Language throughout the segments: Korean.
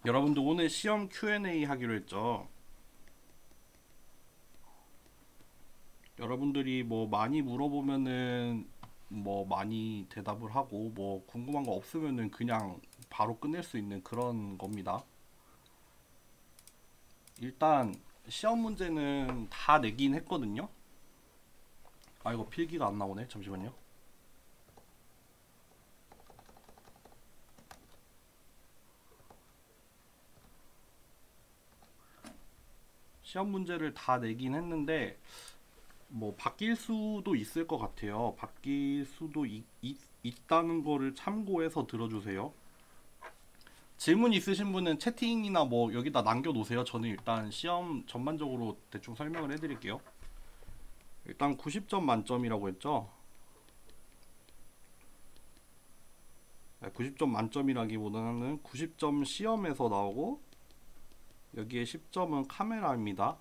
여러분들 오늘 시험 Q&A 하기로 했죠. 여러분들이 뭐 많이 물어보면은 뭐 많이 대답을 하고 뭐 궁금한 거 없으면은 그냥 바로 끝낼 수 있는 그런 겁니다. 일단 시험 문제는 다 내긴 했거든요. 아 이거 필기가 안 나오네. 잠시만요. 시험 문제를 다 내긴 했는데 뭐 바뀔 수도 있을 것 같아요. 바뀔 수도 있다는 거를 참고해서 들어주세요. 질문 있으신 분은 채팅이나 뭐 여기다 남겨놓으세요. 저는 일단 시험 전반적으로 대충 설명을 해드릴게요. 일단 90점 만점이라고 했죠. 90점 만점이라기보다는 90점 시험에서 나오고 여기에 10점은 카메라입니다.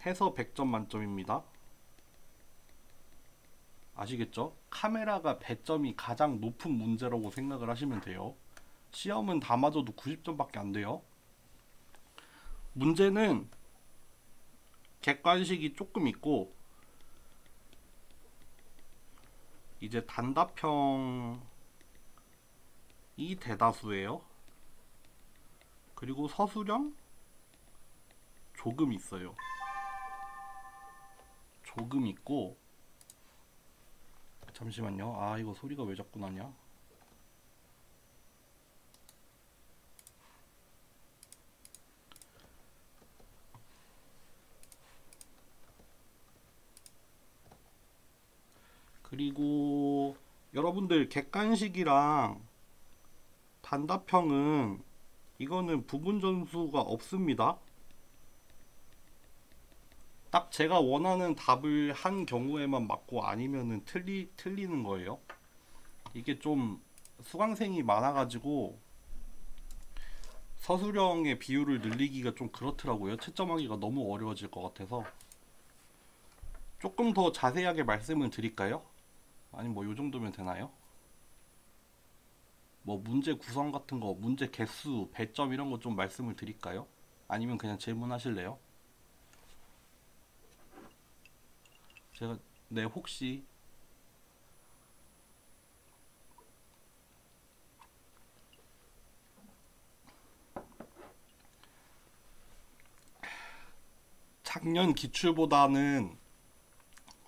해서 100점 만점입니다. 아시겠죠? 카메라가 배점이 가장 높은 문제라고 생각을 하시면 돼요. 시험은 다 맞아도 90점밖에 안 돼요. 문제는 객관식이 조금 있고 이제 단답형이 대다수예요. 그리고 서술형 조금 있어요. 조금 있고 잠시만요. 아 이거 소리가 왜 자꾸 나냐? 그리고 여러분들 객관식이랑 단답형은 이거는 부분 점수가 없습니다. 딱 제가 원하는 답을 한 경우에만 맞고 아니면은 틀리는 거예요. 이게 좀 수강생이 많아가지고 서술형의 비율을 늘리기가 좀 그렇더라고요. 채점하기가 너무 어려워질 것 같아서 조금 더 자세하게 말씀을 드릴까요? 아니면 뭐 요 정도면 되나요? 뭐 문제 구성 같은 거, 문제 개수, 배점 이런 거 좀 말씀을 드릴까요? 아니면 그냥 질문하실래요? 제가 네 혹시 작년 기출보다는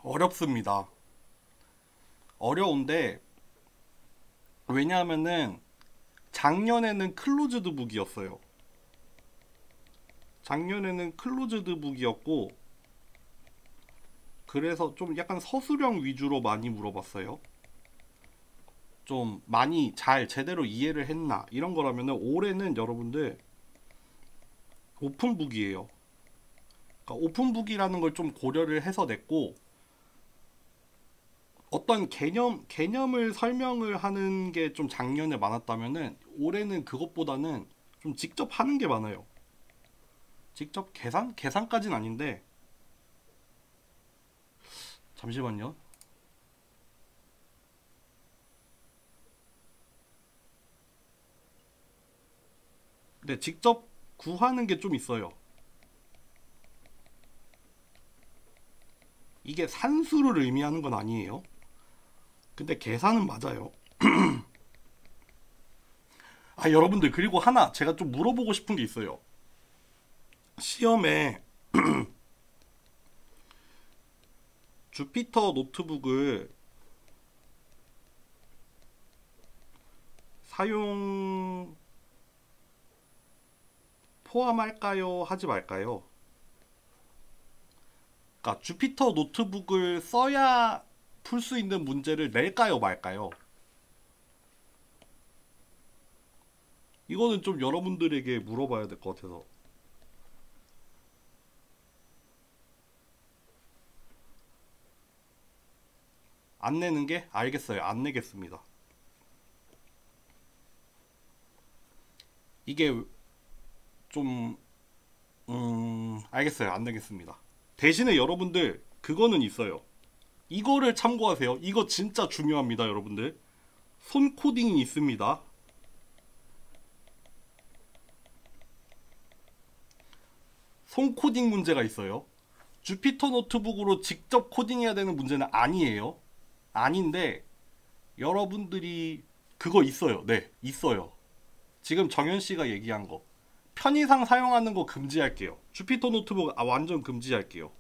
어렵습니다. 어려운데 왜냐하면은 작년에는 클로즈드 북이었어요. 작년에는 클로즈드 북이었고 그래서 좀 약간 서술형 위주로 많이 물어봤어요. 좀 많이 잘 제대로 이해를 했나 이런 거라면은 올해는 여러분들 오픈북이에요. 그러니까 오픈북이라는 걸 좀 고려를 해서 냈고 어떤 개념을 설명을 하는 게 좀 작년에 많았다면은 올해는 그것보다는 좀 직접 하는 게 많아요. 직접 계산까지는 아닌데 잠시만요. 네, 직접 구하는 게 좀 있어요. 이게 산수를 의미하는 건 아니에요. 근데 계산은 맞아요. 아, 여러분들, 그리고 하나 제가 좀 물어보고 싶은 게 있어요. 시험에 주피터 노트북을 사용 포함할까요? 하지 말까요? 그러니까 주피터 노트북을 써야 풀 수 있는 문제를 낼까요? 말까요? 이거는 좀 여러분들에게 물어봐야 될 것 같아서. 안 내는 게? 알겠어요. 안 내겠습니다. 이게 좀, 알겠어요. 안 내겠습니다. 대신에 여러분들, 그거는 있어요. 이거를 참고하세요. 이거 진짜 중요합니다, 여러분들. 손 코딩이 있습니다. 손코딩 문제가 있어요. 주피터 노트북으로 직접 코딩해야 되는 문제는 아니에요. 아닌데 여러분들이 그거 있어요. 네, 있어요. 지금 정현 씨가 얘기한 거. 편의상 사용하는 거 금지할게요. 주피터 노트북 완전 금지할게요.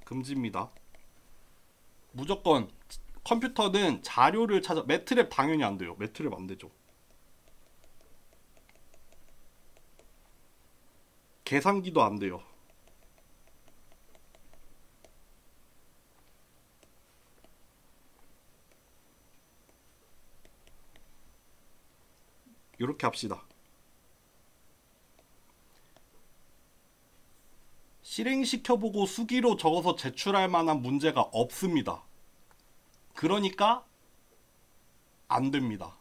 금지입니다. 무조건 컴퓨터는 자료를 찾아. 매트랩 당연히 안 돼요. 매트랩 안 되죠. 계산기도 안 돼요. 이렇게 합시다. 실행시켜보고 수기로 적어서 제출할 만한 문제가 없습니다. 그러니까 안 됩니다.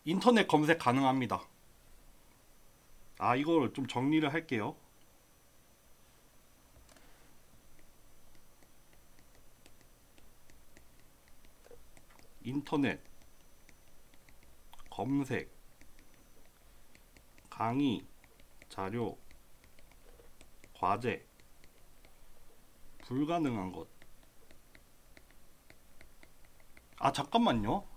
인터넷 검색 가능합니다. 이걸 좀 정리를 할게요. 인터넷 검색 강의 자료 과제 불가능한 것. 잠깐만요.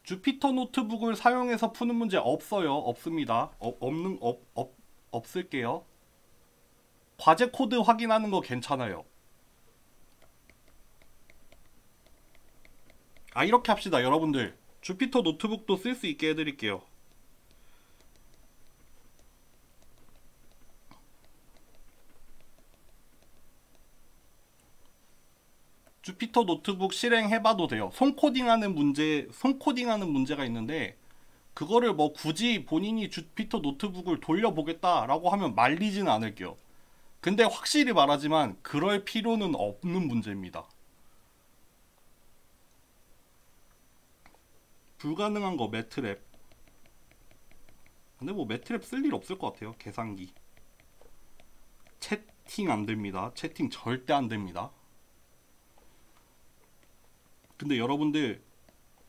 주피터 노트북을 사용해서 푸는 문제 없어요. 없습니다. 없을게요. 과제 코드 확인하는 거 괜찮아요. 이렇게 합시다. 여러분들 주피터 노트북도 쓸 수 있게 해드릴게요. 주피터 노트북 실행해봐도 돼요. 손코딩하는 문제가 있는데 그거를 뭐 굳이 본인이 주피터 노트북을 돌려보겠다라고 하면 말리지는 않을게요. 근데 확실히 말하지만 그럴 필요는 없는 문제입니다. 불가능한 거 매트랩. 근데 뭐 매트랩 쓸 일 없을 것 같아요. 계산기. 채팅 안 됩니다. 채팅 절대 안 됩니다. 근데 여러분들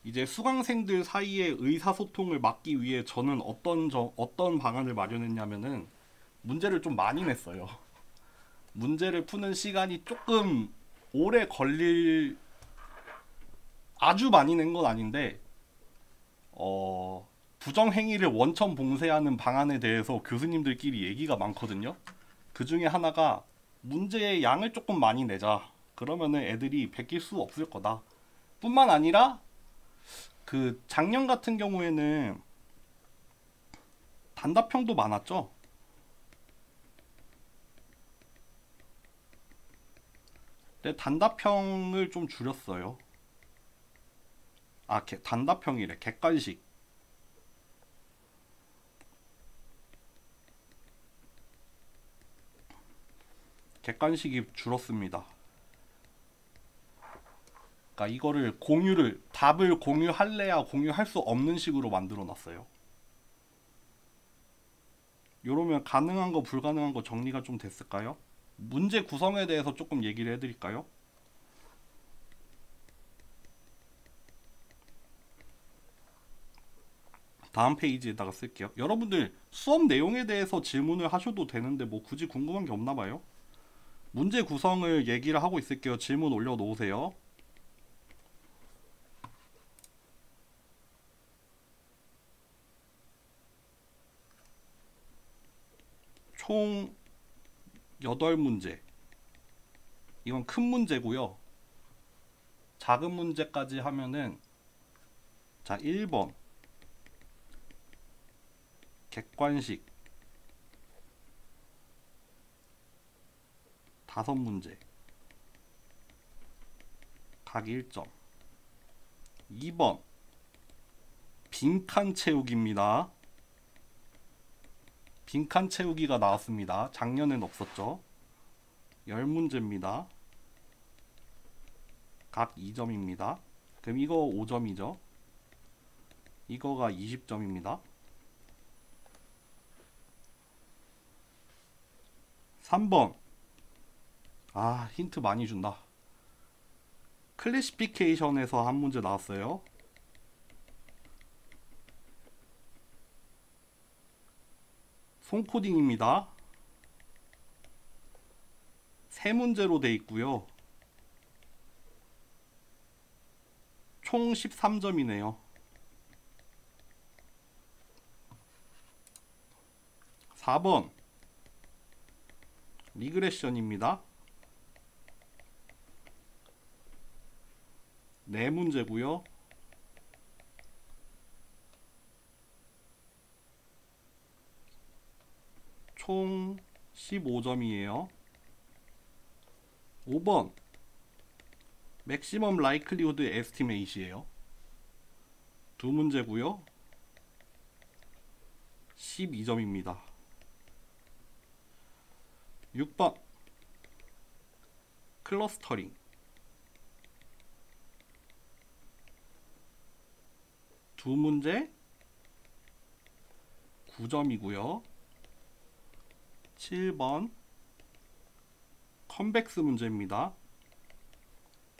이제 수강생들 사이에 의사소통을 막기 위해 저는 어떤 방안을 마련했냐면은 문제를 좀 많이 냈어요. 문제를 푸는 시간이 조금 오래 걸릴, 아주 많이 낸 건 아닌데 부정행위를 원천 봉쇄하는 방안에 대해서 교수님들끼리 얘기가 많거든요. 그 중에 하나가 문제의 양을 조금 많이 내자. 그러면은 애들이 베낄 수 없을 거다. 뿐만 아니라 그 작년 같은 경우에는 단답형도 많았죠. 근데 단답형을 좀 줄였어요. 단답형이래. 객관식. 객관식이 줄었습니다. 그러니까 이거를 답을 공유할래야 공유할 수 없는 식으로 만들어 놨어요. 요러면 가능한 거 불가능한 거 정리가 좀 됐을까요? 문제 구성에 대해서 조금 얘기를 해드릴까요? 다음 페이지에다가 쓸게요. 여러분들 수업 내용에 대해서 질문을 하셔도 되는데 뭐 굳이 궁금한 게 없나 봐요. 문제 구성을 얘기를 하고 있을게요. 질문 올려놓으세요. 총 8문제. 이건 큰 문제고요. 작은 문제까지 하면은 1번 객관식 5문제 각 1점. 2번 빈칸 채우기입니다. 빈칸 채우기가 나왔습니다. 작년엔 없었죠. 10문제입니다. 각 2점입니다. 그럼 이거 5점이죠. 이거가 20점입니다. 3번. 아, 힌트 많이 준다. 클래시피케이션에서 한 문제 나왔어요. 손코딩입니다. 세 문제로 돼 있고요. 총 13점이네요. 4번 리그레션입니다. 네 문제고요. 총 15점이에요. 5번 맥시멈 라이클리후드 에스티메이트예요. 두 문제고요. 12점입니다. 6번 클러스터링. 두 문제 9점이고요. 7번 컨벡스 문제입니다.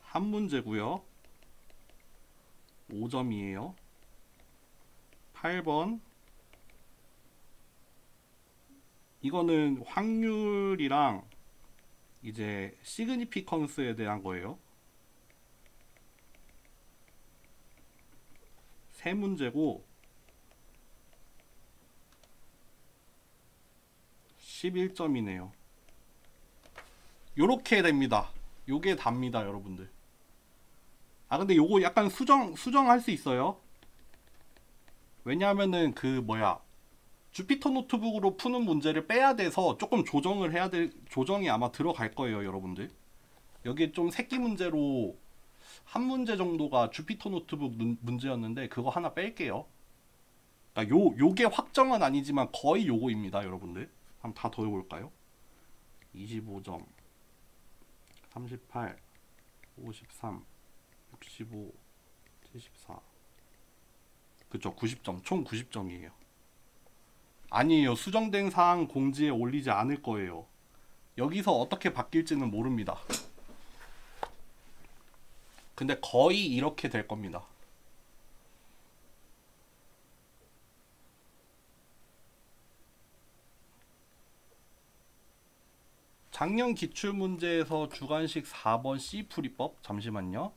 한 문제고요. 5점이에요. 8번 이거는 확률이랑 이제 시그니피컨스에 대한 거예요. 세 문제고 11점이네요. 요렇게 됩니다. 요게 답니다, 여러분들. 아, 근데 요거 약간 수정할 수 있어요. 왜냐하면은 주피터 노트북으로 푸는 문제를 빼야 돼서 조금 조정이 아마 들어갈 거예요, 여러분들. 여기 좀 새끼 문제로 한 문제 정도가 주피터 노트북 문제였는데 그거 하나 뺄게요. 그러니까 요게 확정은 아니지만 거의 요거입니다, 여러분들. 한번 다 더해볼까요? 25점, 38, 53, 65, 74. 그쵸, 90점. 총 90점이에요. 아니에요. 수정된 사항 공지에 올리지 않을 거예요. 여기서 어떻게 바뀔지는 모릅니다. 근데 거의 이렇게 될 겁니다. 작년 기출문제에서 주관식 4번 C 풀이법. 잠시만요.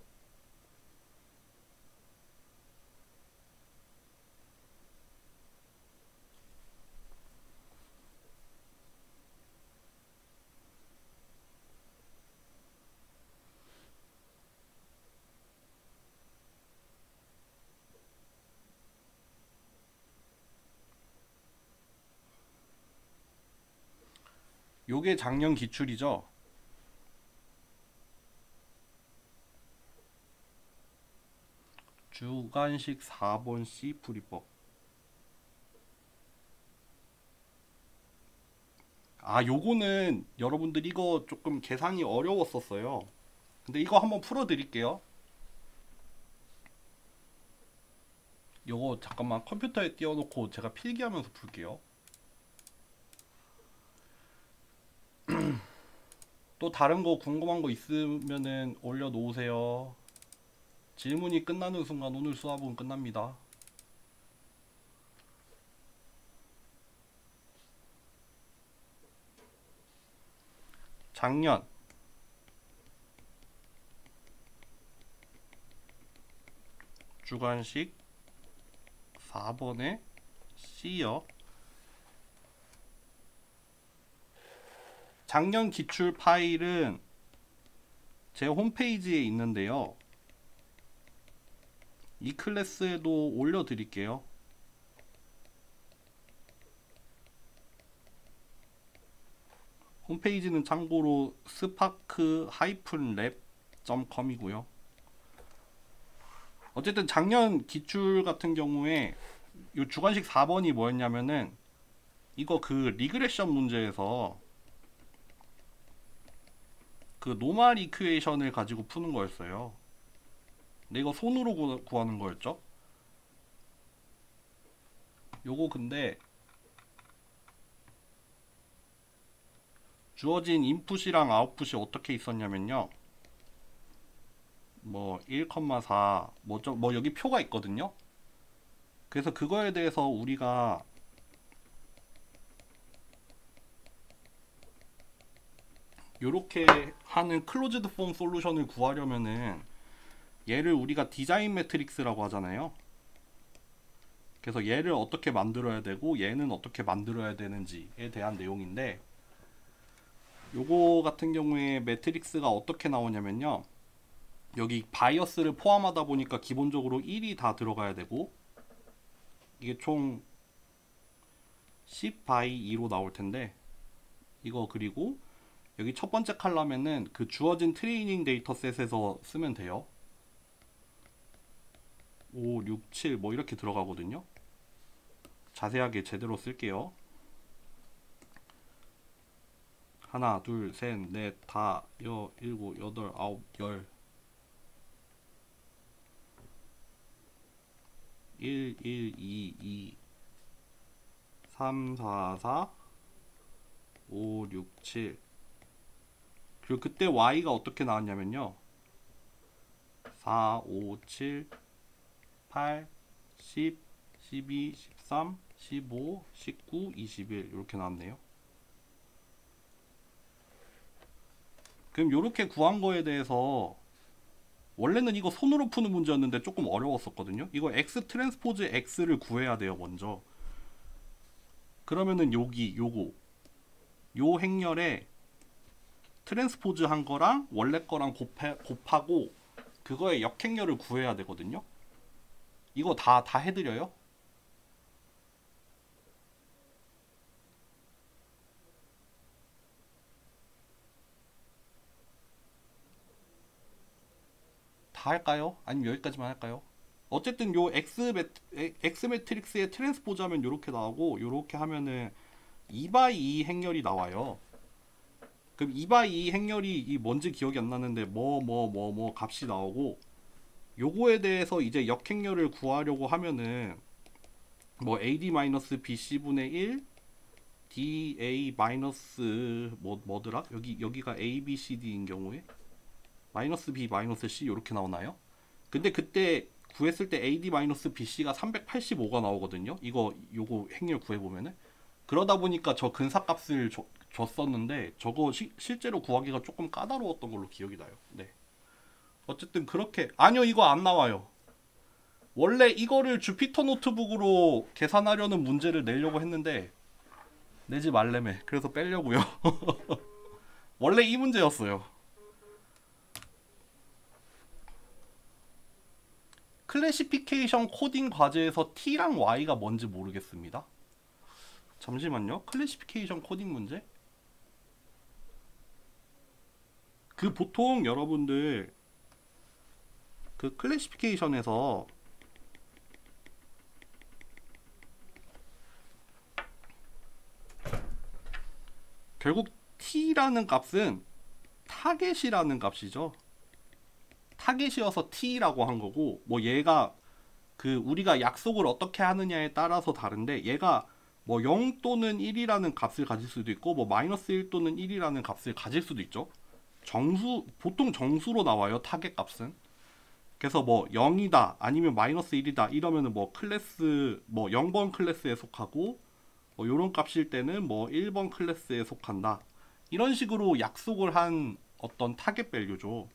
요게 작년 기출이죠. 주관식 4번 C 풀이법. 아, 요거는 여러분들 이거 조금 계산이 어려웠었어요. 근데 이거 한번 풀어 드릴게요. 요거 잠깐만 컴퓨터에 띄워놓고 제가 필기하면서 풀게요. 또 다른 거 궁금한 거 있으면은 올려놓으세요. 질문이 끝나는 순간 오늘 수업은 끝납니다. 작년 주관식 4번의 C요. 작년 기출 파일은 제 홈페이지에 있는데요. 이 클래스에도 올려드릴게요. 홈페이지는 참고로 spark-lab.com이고요. 어쨌든 작년 기출 같은 경우에 이 주관식 4번이 뭐였냐면은 이거 그 리그레션 문제에서 그 노멀 이퀘이션을 가지고 푸는 거였어요. 근데 이거 손으로 구하는 거였죠? 요거 근데 주어진 인풋이랑 아웃풋이 어떻게 있었냐면요. 뭐 1,4 뭐 여기 표가 있거든요. 그래서 그거에 대해서 우리가 요렇게 하는 클로즈드 폼 솔루션을 구하려면은 얘를 우리가 디자인 매트릭스라고 하잖아요. 그래서 얘를 어떻게 만들어야 되고 얘는 어떻게 만들어야 되는지에 대한 내용인데, 요거 같은 경우에 매트릭스가 어떻게 나오냐면요. 여기 바이어스를 포함하다 보니까 기본적으로 1이 다 들어가야 되고, 이게 총 10 바이 2로 나올 텐데, 이거 그리고 여기 첫 번째 칼럼에는 그 주어진 트레이닝 데이터셋에서 쓰면 돼요. 5, 6, 7 뭐 이렇게 들어가거든요. 자세하게 제대로 쓸게요. 하나, 둘, 셋, 넷, 다, 일곱, 여덟, 아홉, 열. 1, 1, 2, 2, 3, 4, 4, 5, 6, 7. 그리고 그때 y가 어떻게 나왔냐면요. 4, 5, 7, 8, 10, 12, 13, 15, 19, 21 이렇게 나왔네요. 그럼 이렇게 구한 거에 대해서 원래는 이거 손으로 푸는 문제였는데 조금 어려웠었거든요. 이거 x 트랜스포즈 x를 구해야 돼요, 먼저. 그러면은 여기 요거 요 행렬에 트랜스포즈 한 거랑 원래 거랑 곱하고 그거의 역행렬을 구해야 되거든요. 이거 다 해드려요. 다 할까요? 아니면 여기까지만 할까요? 어쨌든 요 X 매트릭스의 트랜스포즈 하면 요렇게 나오고, 요렇게 하면은 2x2 행렬이 나와요. 그럼 2x2 행렬이 이 뭔지 기억이 안 나는데 뭐 값이 나오고, 요거에 대해서 이제 역행렬을 구하려고 하면은 뭐 AD-BC분의 1 DA 마이너스 뭐더라? 여기가 A, B, C, D인 경우에 마이너스 B 마이너스 C 이렇게 나오나요? 근데 그때 구했을 때 AD 마이너스 BC가 385가 나오거든요. 요거 행렬 구해보면은. 그러다 보니까 저 근사값을 줬었는데 저거 실제로 구하기가 조금 까다로웠던 걸로 기억이 나요. 네. 어쨌든 그렇게. 아니요, 이거 안 나와요. 원래 이거를 주피터 노트북으로 계산하려는 문제를 내려고 했는데 내지 말래매. 그래서 빼려고요. 원래 이 문제였어요. 클래시피케이션 코딩 과제에서 T랑 Y가 뭔지 모르겠습니다. 잠시만요. 클래시피케이션 코딩 문제? 그 보통 여러분들 그 클래시피케이션에서 결국 T라는 값은 타겟이라는 값이죠. 타겟이어서 T라고 한 거고, 뭐 얘가 그 우리가 약속을 어떻게 하느냐에 따라서 다른데, 얘가 뭐 0 또는 1이라는 값을 가질 수도 있고 뭐 마이너스 1 또는 1이라는 값을 가질 수도 있죠. 보통 정수로 나와요, 타겟 값은. 그래서 뭐 0이다 아니면 마이너스 1이다 이러면은 뭐 클래스 뭐 0번 클래스에 속하고, 뭐 요런 값일 때는 뭐 1번 클래스에 속한다. 이런 식으로 약속을 한 어떤 타겟 밸류죠.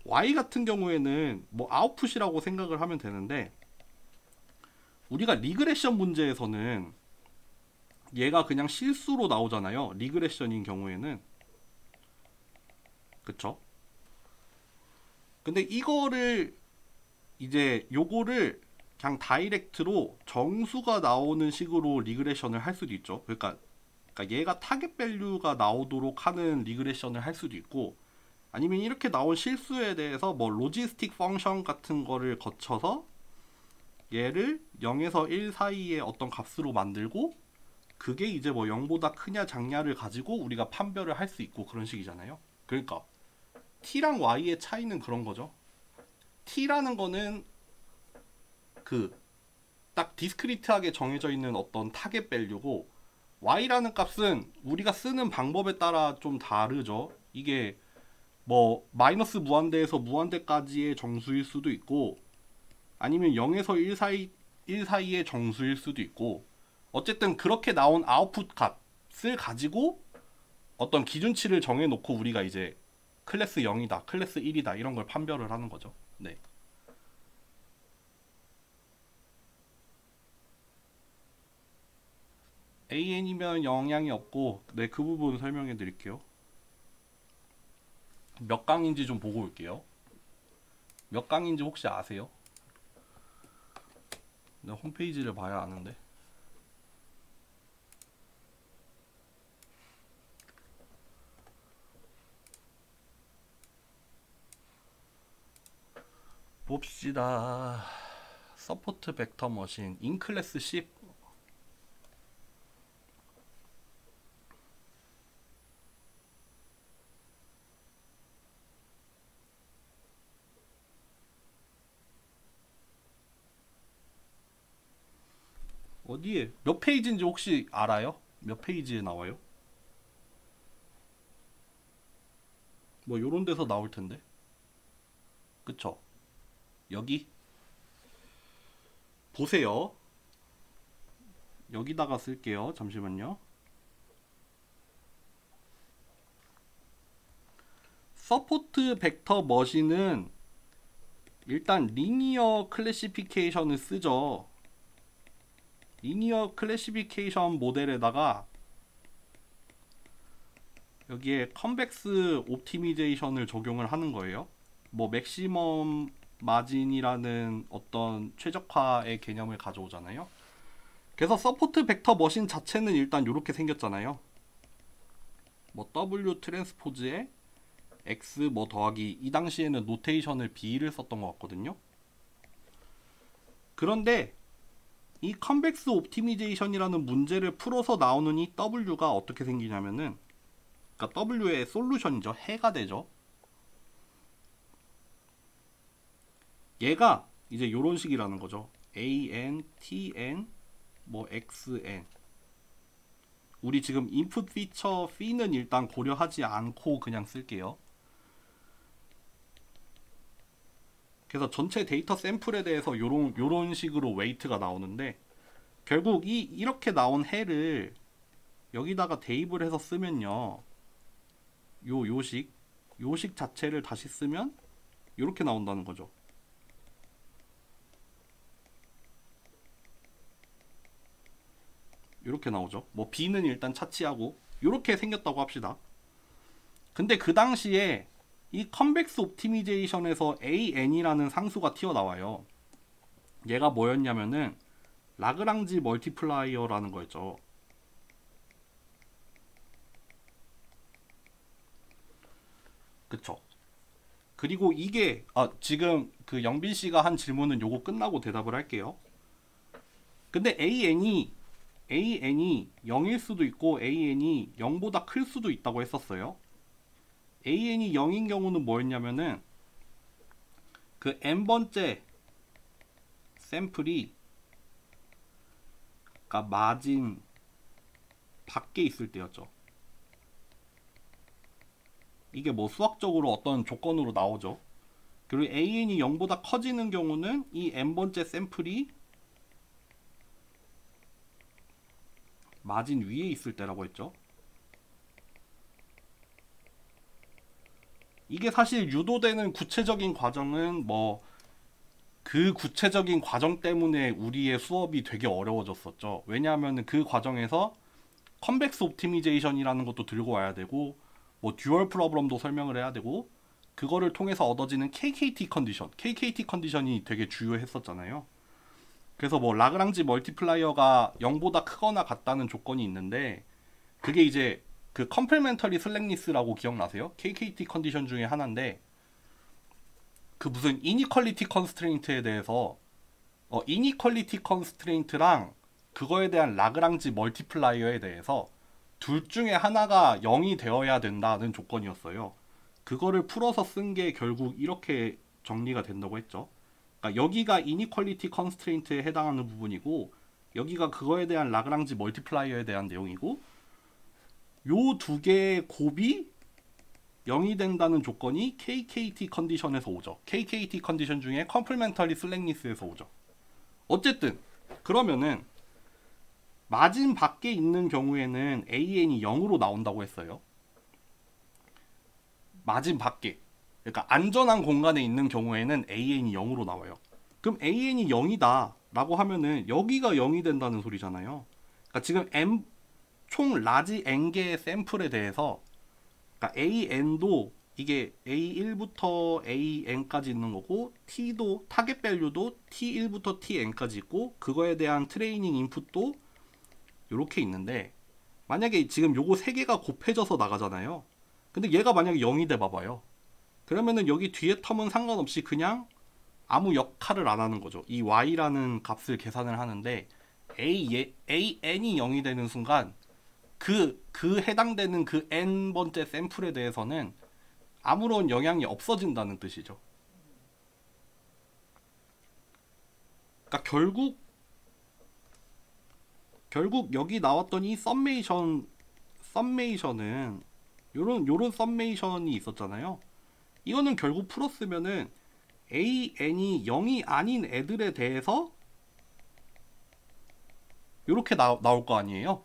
Y 같은 경우에는 뭐 아웃풋이라고 생각을 하면 되는데, 우리가 리그레션 문제에서는 얘가 그냥 실수로 나오잖아요. 리그레션인 경우에는. 그쵸? 근데 이거를 이제 요거를 그냥 다이렉트로 정수가 나오는 식으로 리그레션을 할 수도 있죠. 그러니까 얘가 타겟 밸류가 나오도록 하는 리그레션을 할 수도 있고, 아니면 이렇게 나온 실수에 대해서 뭐 로지스틱 펑션 같은 거를 거쳐서 얘를 0에서 1 사이의 어떤 값으로 만들고, 그게 이제 뭐 0보다 크냐 작냐를 가지고 우리가 판별을 할 수 있고, 그런 식이잖아요. 그러니까 T랑 Y의 차이는 그런 거죠. t라는 거는 그 딱 디스크리트하게 정해져 있는 어떤 타겟 밸류고, y라는 값은 우리가 쓰는 방법에 따라 좀 다르죠. 이게 뭐 마이너스 무한대에서 무한대까지의 정수일 수도 있고, 아니면 0에서 1 사이의 정수일 수도 있고, 어쨌든 그렇게 나온 아웃풋 값을 가지고 어떤 기준치를 정해놓고 우리가 이제 클래스 0이다, 클래스 1이다 이런 걸 판별을 하는 거죠. 네. AN이면 영향이 없고, 네, 그 부분 설명해 드릴게요. 몇 강인지 좀 보고 올게요. 몇 강인지 혹시 아세요? 네, 홈페이지를 봐야 아는데. 봅시다. 서포트 벡터 머신 인클래스 10. 어디에 몇 페이지인지 혹시 알아요? 몇 페이지에 나와요? 뭐 요런 데서 나올 텐데. 그쵸? 여기 보세요. 여기다가 쓸게요. 잠시만요. 서포트 벡터 머신은 일단 리니어 클래시피케이션을 쓰죠. 리니어 클래시피케이션 모델에다가 여기에 컨벡스 옵티미제이션을 적용을 하는 거예요. 뭐 맥시멈 마진이라는 어떤 최적화의 개념을 가져오잖아요. 그래서 서포트 벡터 머신 자체는 일단 이렇게 생겼잖아요. 뭐 W 트랜스포즈에 X 뭐 더하기, 이 당시에는 노테이션을 B를 썼던 것 같거든요. 그런데 이 컨벡스 옵티미제이션이라는 문제를 풀어서 나오는 이 W가 어떻게 생기냐면은, 그러니까 W의 솔루션이죠. 해가 되죠. 얘가 이제 요런 식이라는 거죠. AN, TN, 뭐 XN. 우리 지금 인풋 피처 P는 일단 고려하지 않고 그냥 쓸게요. 그래서 전체 데이터 샘플에 대해서 요런 식으로 웨이트가 나오는데, 결국 이렇게 나온 해를 여기다가 대입을 해서 쓰면요, 요식 자체를 다시 쓰면 이렇게 나온다는 거죠. 이렇게 나오죠. 뭐 B는 일단 차치하고 이렇게 생겼다고 합시다. 근데 그 당시에 이 컨벡스 옵티미제이션에서 AN이라는 상수가 튀어나와요. 얘가 뭐였냐면은 라그랑지 멀티플라이어라는 거였죠. 그쵸? 그리고 이게 지금 그 영빈 씨가 한 질문은 요거 끝나고 대답을 할게요. 근데 AN이 0일 수도 있고 AN이 0보다 클 수도 있다고 했었어요. AN이 0인 경우는 뭐였냐면은 그 n번째 샘플이, 그러니까 마진 밖에 있을 때였죠. 이게 뭐 수학적으로 어떤 조건으로 나오죠. 그리고 AN이 0보다 커지는 경우는 이 n번째 샘플이 마진 위에 있을 때라고 했죠. 이게 사실 유도되는 구체적인 과정은 뭐 그 구체적인 과정 때문에 우리의 수업이 되게 어려워졌었죠. 왜냐하면 그 과정에서 컨벡스 옵티미제이션이라는 것도 들고 와야 되고, 뭐 듀얼 프로블럼도 설명을 해야 되고, 그거를 통해서 얻어지는 KKT 컨디션이 되게 주요했었잖아요. 그래서 뭐 라그랑지 멀티플라이어가 0보다 크거나 같다는 조건이 있는데, 그게 이제 그 컴플멘터리 슬랙니스라고 기억나세요? KKT 컨디션 중에 하나인데, 그 무슨 이니퀄리티 컨스트레인트에 대해서 이니퀄리티 컨스트레인트랑 그거에 대한 라그랑지 멀티플라이어에 대해서 둘 중에 하나가 0이 되어야 된다는 조건이었어요. 그거를 풀어서 쓴 게 결국 이렇게 정리가 된다고 했죠. 그러니까 여기가 이니퀄리티 컨스트레인트에 해당하는 부분이고 여기가 그거에 대한 라그랑지 멀티플라이어에 대한 내용이고 요 두 개의 곱이 0이 된다는 조건이 KKT 컨디션에서 오죠. KKT 컨디션 중에 컴플멘터리 슬랙니스에서 오죠. 어쨌든 그러면은 마진 밖에 있는 경우에는 AN이 0으로 나온다고 했어요. 마진 밖에. 그러니까 안전한 공간에 있는 경우에는 AN이 0으로 나와요. 그럼 AN이 0이다 라고 하면은 여기가 0이 된다는 소리잖아요. 그러니까 지금 총 라지 n개의 샘플에 대해서 그러니까 AN도 이게 A1부터 AN까지 있는 거고 T도 타겟 밸류도 T1부터 TN까지 있고 그거에 대한 트레이닝 인풋도 이렇게 있는데 만약에 지금 요거 세 개가 곱해져서 나가잖아요. 근데 얘가 만약에 0이 돼 봐봐요. 그러면은 여기 뒤에 텀은 상관없이 그냥 아무 역할을 안 하는 거죠. 이 y라는 값을 계산을 하는데 AN이 0이 되는 순간 그 해당되는 그 n번째 샘플에 대해서는 아무런 영향이 없어진다는 뜻이죠. 그러니까 결국 여기 나왔던 이 썸메이션은 요런 썸메이션이 있었잖아요. 이거는 결국 풀었으면은 AN이 0이 아닌 애들에 대해서 요렇게 나올 거 아니에요.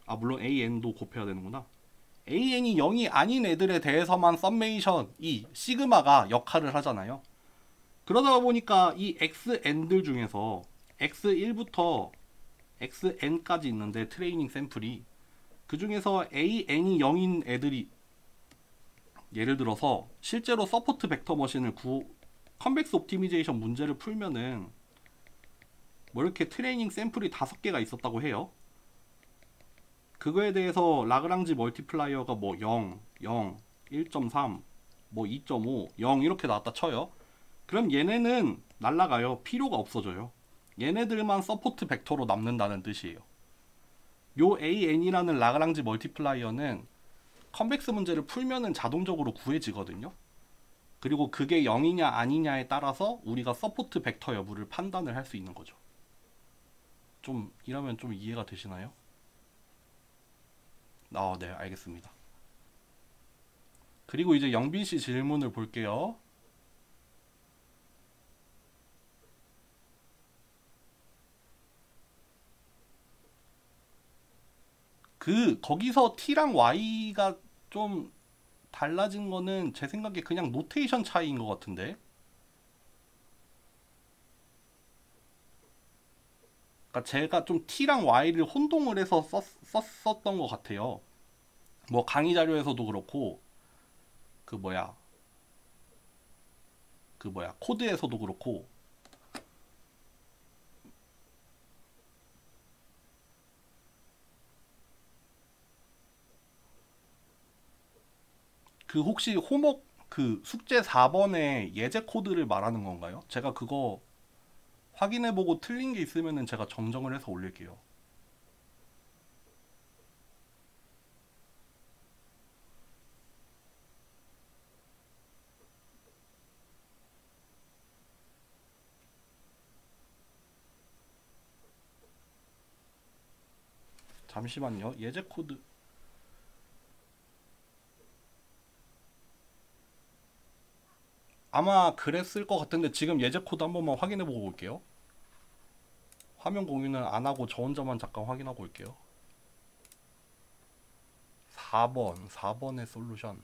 아 물론 AN도 곱해야 되는구나. AN이 0이 아닌 애들에 대해서만 썸메이션 이 시그마가 역할을 하잖아요. 그러다 보니까 이 XN들 중에서 X1부터 XN까지 있는데 트레이닝 샘플이 그 중에서 AN이 0인 애들이 예를 들어서 실제로 서포트 벡터 머신을 컨벡스 옵티미제이션 문제를 풀면은 뭐 이렇게 트레이닝 샘플이 5개가 있었다고 해요. 그거에 대해서 라그랑지 멀티플라이어가 뭐 0, 0, 1.3, 뭐 2.5, 0 이렇게 나왔다 쳐요. 그럼 얘네는 날라가요. 필요가 없어져요. 얘네들만 서포트 벡터로 남는다는 뜻이에요. 요 AN이라는 라그랑지 멀티플라이어는 컨벡스 문제를 풀면은 자동적으로 구해지거든요. 그리고 그게 0이냐 아니냐에 따라서 우리가 서포트 벡터 여부를 판단을 할 수 있는 거죠. 좀 이러면 좀 이해가 되시나요? 네, 알겠습니다. 그리고 이제 영빈 씨 질문을 볼게요. 거기서 T랑 Y가 좀 달라진 거는 제 생각에 그냥 노테이션 차이인 것 같은데. 그러니까 제가 좀 T랑 Y를 혼동을 해서 썼던 것 같아요. 뭐 강의 자료에서도 그렇고 코드에서도 그렇고 혹시 호목 숙제 4번의 예제 코드를 말하는 건가요? 제가 그거 확인해보고 틀린 게 있으면은 제가 정정을 해서 올릴게요. 잠시만요. 예제 코드 아마 그랬을 것 같은데 지금 예제 코드 한 번만 확인해보고 올게요. 화면 공유는 안 하고 저 혼자만 잠깐 확인하고 올게요. 4번의 솔루션.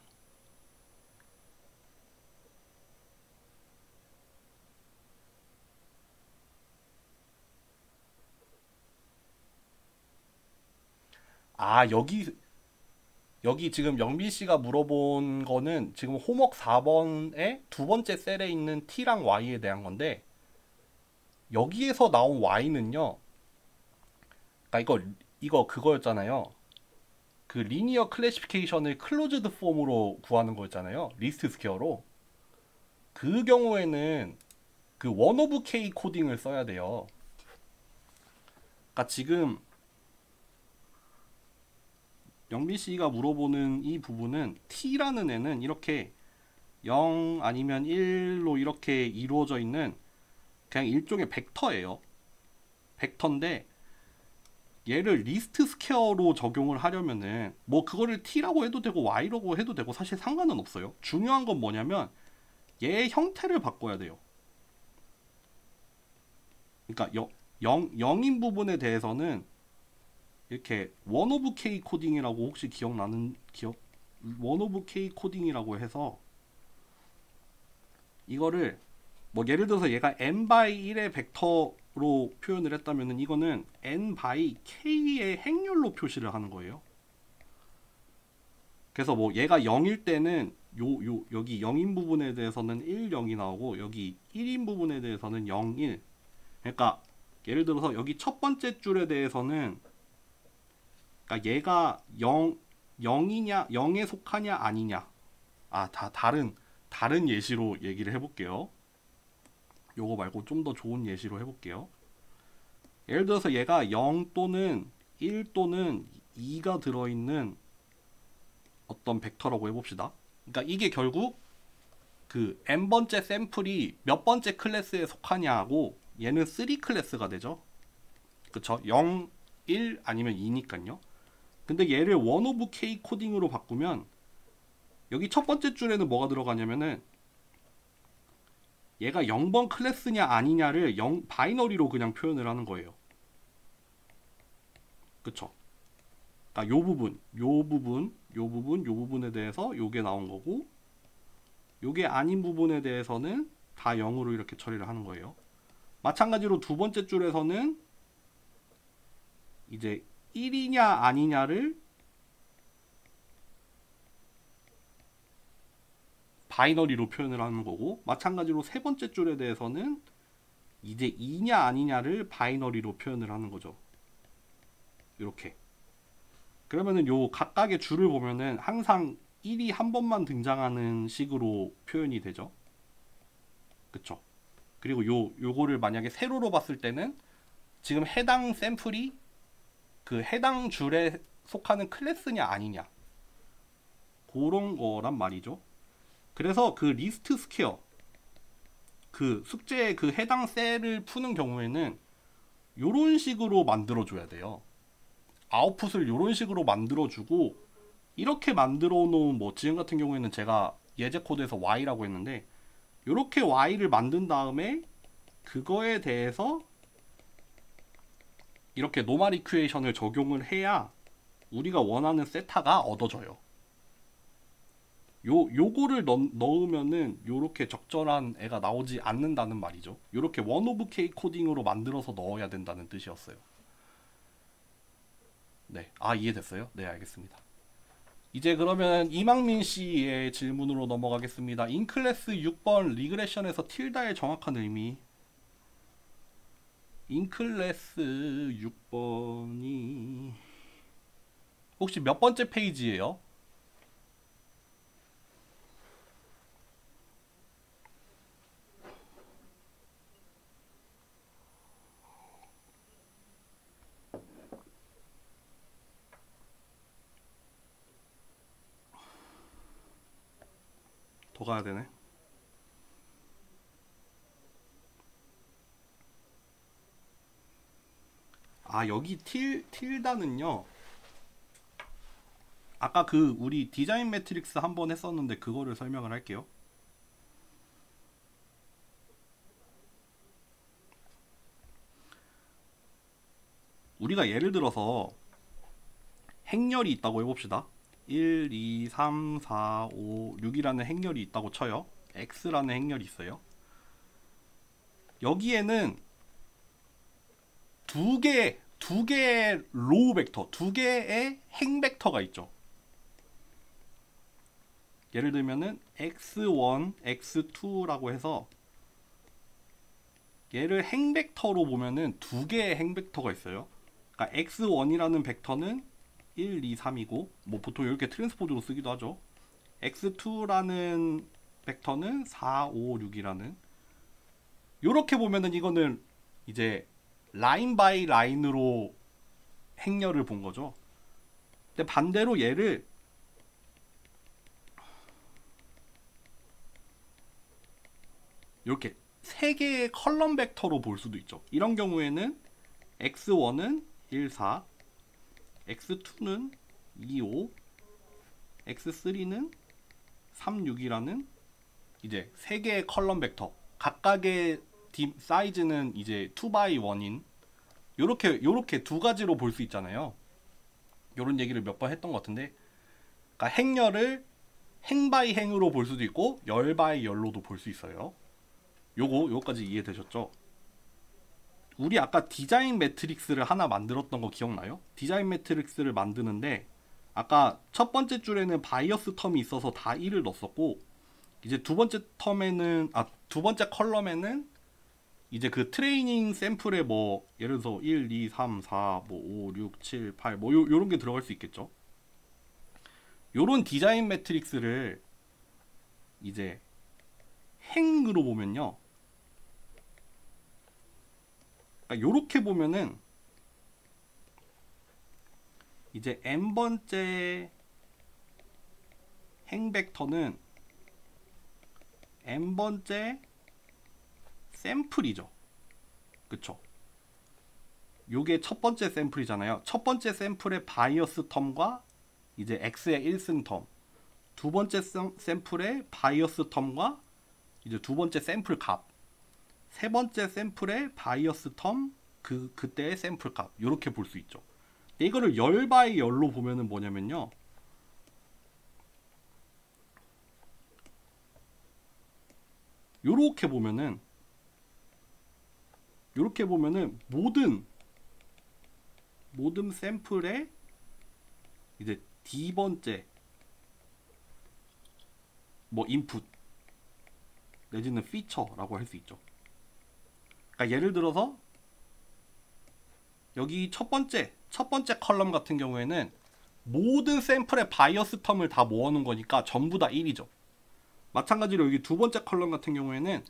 아, 여기 지금 영빈 씨가 물어본 거는 지금 호목 4번의 두 번째 셀에 있는 T랑 Y에 대한 건데 여기에서 나온 Y는요. 그러니까 이거 그거였잖아요. 그 리니어 클래시피케이션을 클로즈드 폼으로 구하는 거였잖아요. 리스트 스퀘어로. 그 경우에는 그 원 오브 K 코딩을 써야 돼요. 그러니까 지금 영빈 씨가 물어보는 이 부분은 T라는 애는 이렇게 0 아니면 1로 이렇게 이루어져 있는 그냥 일종의 벡터예요. 벡터인데 얘를 리스트 스퀘어로 적용을 하려면은 뭐 그거를 t라고 해도 되고 y라고 해도 되고 사실 상관은 없어요. 중요한 건 뭐냐면 얘의 형태를 바꿔야 돼요. 그러니까 0인 부분에 대해서는 이렇게 원 오브 K 코딩이라고 혹시 원 오브 K 코딩이라고 해서 이거를 뭐 예를 들어서 얘가 n 바이 1의 벡터로 표현을 했다면은 이거는 n 바이 k의 행렬로 표시를 하는 거예요. 그래서 뭐 얘가 0일 때는 여기 0인 부분에 대해서는 1, 0이 나오고 여기 1인 부분에 대해서는 0, 1. 그러니까 예를 들어서 여기 첫 번째 줄에 대해서는 그러니까 얘가 0이냐 0에 속하냐 아니냐. 다 다른 예시로 얘기를 해볼게요. 요거 말고 좀 더 좋은 예시로 해볼게요. 예를 들어서 얘가 0 또는 1 또는 2가 들어있는 어떤 벡터라고 해봅시다. 그러니까 이게 결국 그 n번째 샘플이 몇 번째 클래스에 속하냐고 얘는 3 클래스가 되죠. 그쵸? 0, 1 아니면 2니까요. 근데 얘를 원 오브 K 코딩으로 바꾸면 여기 첫 번째 줄에는 뭐가 들어가냐면은 얘가 0번 클래스냐 아니냐를 바이너리로 그냥 표현을 하는 거예요. 그쵸? 그러니까 요 부분에 대해서 요게 나온 거고 요게 아닌 부분에 대해서는 다 0으로 이렇게 처리를 하는 거예요. 마찬가지로 두 번째 줄에서는 이제 1이냐 아니냐를 바이너리로 표현을 하는 거고 마찬가지로 세 번째 줄에 대해서는 이제 2냐 아니냐를 바이너리로 표현을 하는 거죠. 이렇게. 그러면은 요 각각의 줄을 보면은 항상 1이 한 번만 등장하는 식으로 표현이 되죠. 그쵸? 그리고 요거를 만약에 세로로 봤을 때는 지금 해당 샘플이 그 해당 줄에 속하는 클래스냐 아니냐 그런 거란 말이죠. 그래서 그 리스트 스퀘어 그 숙제의 그 해당 셀을 푸는 경우에는 요런 식으로 만들어 줘야 돼요. 아웃풋을 요런 식으로 만들어 주고 이렇게 만들어 놓은 뭐 지금 같은 경우에는 제가 예제 코드에서 y라고 했는데 요렇게 y를 만든 다음에 그거에 대해서 이렇게 노멀 이퀘이션을 적용을 해야 우리가 원하는 세타가 얻어져요. 요거를 넣으면은 요렇게 적절한 애가 나오지 않는다는 말이죠. 요렇게 원 오브 K 코딩으로 만들어서 넣어야 된다는 뜻이었어요. 네, 이해됐어요? 네, 알겠습니다. 이제 그러면 이망민 씨의 질문으로 넘어가겠습니다. 인클래스 6번 리그레션에서 틸다의 정확한 의미. 인클래스 6번이 혹시 몇 번째 페이지예요? 더 가야 되네. 여기 틸다는요. 아까 그 우리 디자인 매트릭스 한번 했었는데 그거를 설명을 할게요. 우리가 예를 들어서 행렬이 있다고 해봅시다. 1, 2, 3, 4, 5, 6이라는 행렬이 있다고 쳐요. x라는 행렬이 있어요. 여기에는 두 개의 로우 벡터, 두 개의 행 벡터가 있죠. 예를 들면은 x1, x2라고 해서 얘를 행 벡터로 보면은 두 개의 행 벡터가 있어요. 그러니까 x1이라는 벡터는 1, 2, 3이고 뭐 보통 이렇게 트랜스포즈로 쓰기도 하죠. x2라는 벡터는 4, 5, 6이라는 요렇게 보면은 이거는 이제 라인 바이 라인으로 행렬을 본 거죠. 근데 반대로 얘를 이렇게 세 개의 컬럼 벡터로 볼 수도 있죠. 이런 경우에는 x1은 1, 4, x2는 2, 5, x3는 3, 6이라는 이제 세 개의 컬럼 벡터, 각각의 사이즈는 이제 2x1인 요렇게 두 가지로 볼 수 있잖아요. 요런 얘기를 몇 번 했던 것 같은데, 그러니까 행렬을 행 바이 행으로 볼 수도 있고 열 바이 열로도 볼 수 있어요. 요거까지 이해되셨죠? 우리 아까 디자인 매트릭스를 하나 만들었던 거 기억나요? 디자인 매트릭스를 만드는데 아까 첫 번째 줄에는 바이어스 텀이 있어서 다 1을 넣었었고, 이제 두 번째 컬럼에는 이제 그 트레이닝 샘플에 뭐 예를 들어서 1, 2, 3, 4, 뭐 5, 6, 7, 8 뭐 요런 게 들어갈 수 있겠죠. 요런 디자인 매트릭스를 이제 행으로 보면요, 그러니까 요렇게 보면은 이제 n번째 행 벡터는 n번째 샘플이죠. 그쵸? 요게 첫 번째 샘플이잖아요. 첫 번째 샘플의 바이어스 텀과 이제 x의 1승 텀, 두 번째 샘플의 바이어스 텀과 이제 두 번째 샘플 값, 세 번째 샘플의 바이어스 텀, 그때의 샘플 값, 요렇게 볼 수 있죠. 이거를 열 바이 열로 보면은 뭐냐면요, 요렇게 보면은 모든 샘플의 이제 D번째 뭐 인풋 내지는 피처라고 할 수 있죠. 그러니까 예를 들어서 여기 첫 번째 컬럼 같은 경우에는 모든 샘플의 바이어스 텀을 다 모아놓은 거니까 전부 다 1이죠. 마찬가지로 여기 두 번째 컬럼 같은 경우에는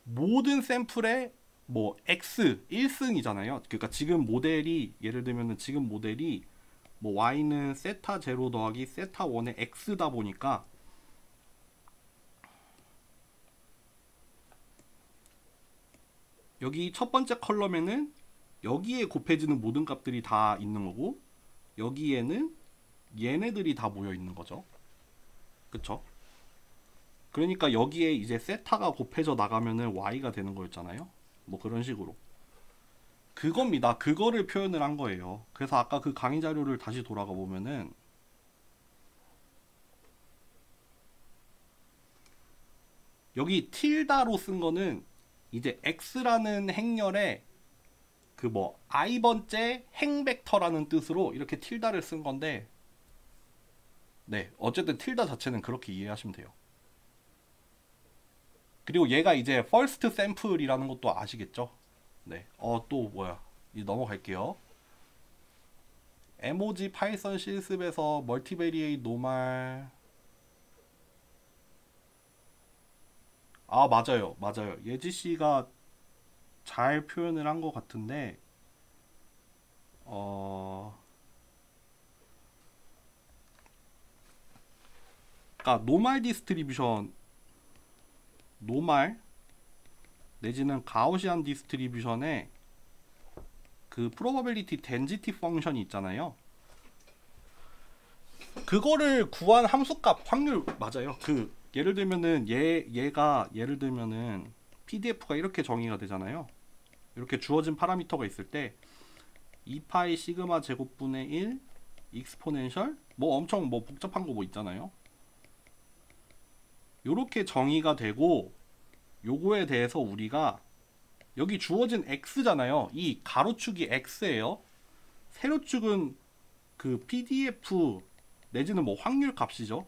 모든 샘플의 뭐 x 1승이잖아요. 그러니까 지금 모델이 예를 들면은 지금 모델이 뭐 y는 세타 0 더하기 세타 1의 x다 보니까 여기 첫 번째 컬럼에는 여기에 곱해지는 모든 값들이 다 있는 거고, 여기에는 얘네들이 다 모여 있는 거죠. 그쵸? 그러니까 여기에 이제 세타가 곱해져 나가면은 y가 되는 거였잖아요. 뭐 그런 식으로 그겁니다. 그거를 표현을 한 거예요. 그래서 아까 그 강의 자료를 다시 돌아가 보면은 여기 틸다로 쓴 거는 이제 x라는 행렬에 그 뭐 i번째 행 벡터라는 뜻으로 이렇게 틸다를 쓴 건데, 네, 어쨌든 틸다 자체는 그렇게 이해하시면 돼요. 그리고 얘가 이제 first sample이라는 것도 아시겠죠? 네. 또 뭐야? 이제 넘어갈게요. emoji 파이썬 실습에서 멀티베리에이트 노말. 맞아요. 예지 씨가 잘 표현을 한 것 같은데, 그러니까 노말 디스트리뷰션, 노말 내지는 가우시안 디스트리뷰션에 그 프로바빌리티 덴시티 펑션이 있잖아요. 그거를 구한 함수값 확률 맞아요. 그 예를 들면은 얘가 예를 들면은 PDF가 이렇게 정의가 되잖아요. 이렇게 주어진 파라미터가 있을 때 2파이 시그마 제곱분의 1 익스포넨셜 뭐 엄청 뭐 복잡한 거 뭐 있잖아요. 요렇게 정의가 되고, 요거에 대해서 우리가 여기 주어진 x잖아요. 이 가로축이 x예요. 세로축은 그 PDF 내지는 뭐 확률 값이죠.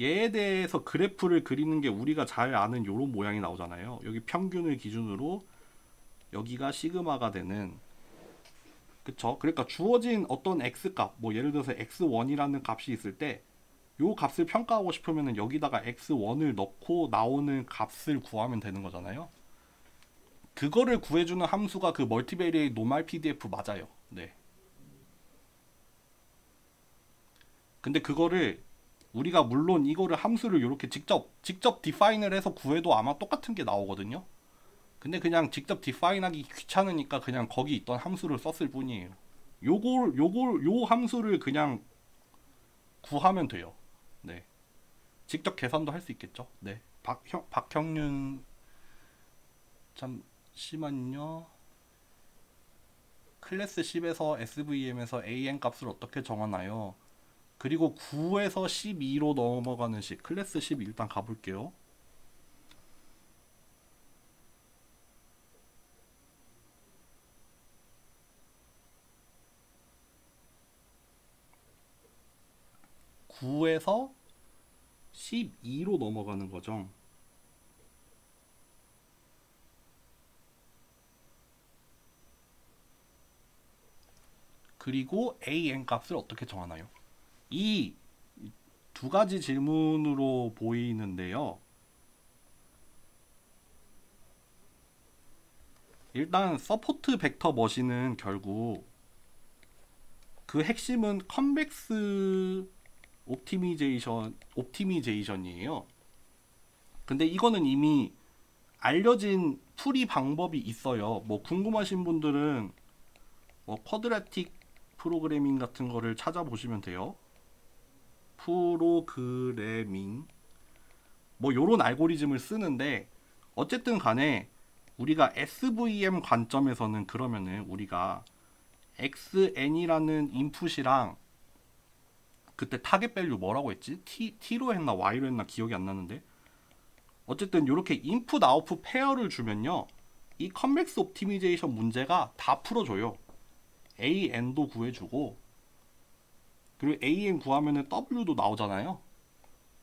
얘에 대해서 그래프를 그리는 게 우리가 잘 아는 요런 모양이 나오잖아요. 여기 평균을 기준으로 여기가 시그마가 되는, 그쵸? 그러니까 주어진 어떤 x값, 뭐 예를 들어서 x1이라는 값이 있을 때 요 값을 평가하고 싶으면 여기다가 x1을 넣고 나오는 값을 구하면 되는 거잖아요. 그거를 구해주는 함수가 그 멀티베리에이트 노말 PDF 맞아요. 네. 근데 그거를 우리가 물론 이거를 함수를 이렇게 직접 디파인을 해서 구해도 아마 똑같은 게 나오거든요. 근데 그냥 직접 디파인하기 귀찮으니까 그냥 거기 있던 함수를 썼을 뿐이에요. 요 함수를 그냥 구하면 돼요. 네. 직접 계산도 할 수 있겠죠. 네. 박형윤 잠시만요. 클래스 10에서 SVM에서 AN 값을 어떻게 정하나요? 그리고 9에서 12로 넘어가는 식. 클래스 10 일단 가볼게요. (9에서) 12로 넘어가는 거죠. 그리고 AN 값을 어떻게 정하나요? 이 두 가지 질문으로 보이는데요. 일단 서포트 벡터 머신은 결국 그 핵심은 컨벡스 옵티미제이션이에요. 근데 이거는 이미 알려진 풀이 방법이 있어요. 뭐 궁금하신 분들은 뭐 쿼드라틱 프로그래밍 같은 거를 찾아보시면 돼요. 프로그래밍 뭐 요런 알고리즘을 쓰는데 어쨌든 간에 우리가 SVM 관점에서는 그러면은 우리가 XN이라는 인풋이랑 그때 타겟 밸류 뭐라고 했지? T로 했나 Y로 했나 기억이 안 나는데 어쨌든 이렇게 인풋 아웃풋 페어를 주면요 이 컨벡스 옵티미제이션 문제가 다 풀어줘요. AN도 구해주고 그리고 AN 구하면은 W도 나오잖아요.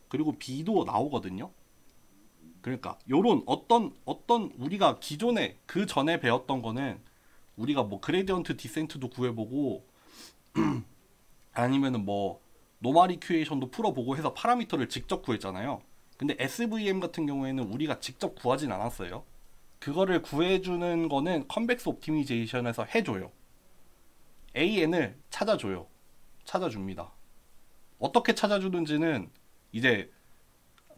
그리고 B도 나오거든요. 그러니까 요런 어떤 우리가 기존에 그 전에 배웠던 거는 우리가 뭐 그레디언트 디센트도 구해보고 아니면은 뭐 노멀 이큐에이션도 풀어보고 해서 파라미터를 직접 구했잖아요. 근데 SVM 같은 경우에는 우리가 직접 구하진 않았어요. 그거를 구해주는 거는 컨벡스 옵티미제이션에서 해줘요. AN을 찾아줍니다. 어떻게 찾아주는지는 이제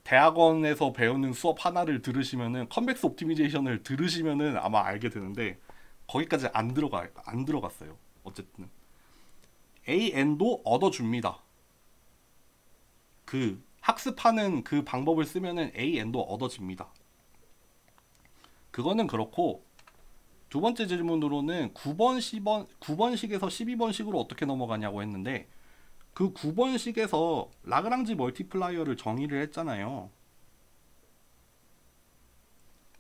대학원에서 배우는 수업 하나를 들으시면은 컨벡스 옵티미제이션을 들으시면은 아마 알게 되는데 거기까지 안 들어갔어요. 어쨌든 AN도 얻어줍니다. 그 학습하는 그 방법을 쓰면은 AN도 얻어집니다. 그거는 그렇고 두 번째 질문으로는 9번식에서 12번식으로 어떻게 넘어가냐고 했는데 그 9번식에서 라그랑지 멀티플라이어를 정의를 했잖아요.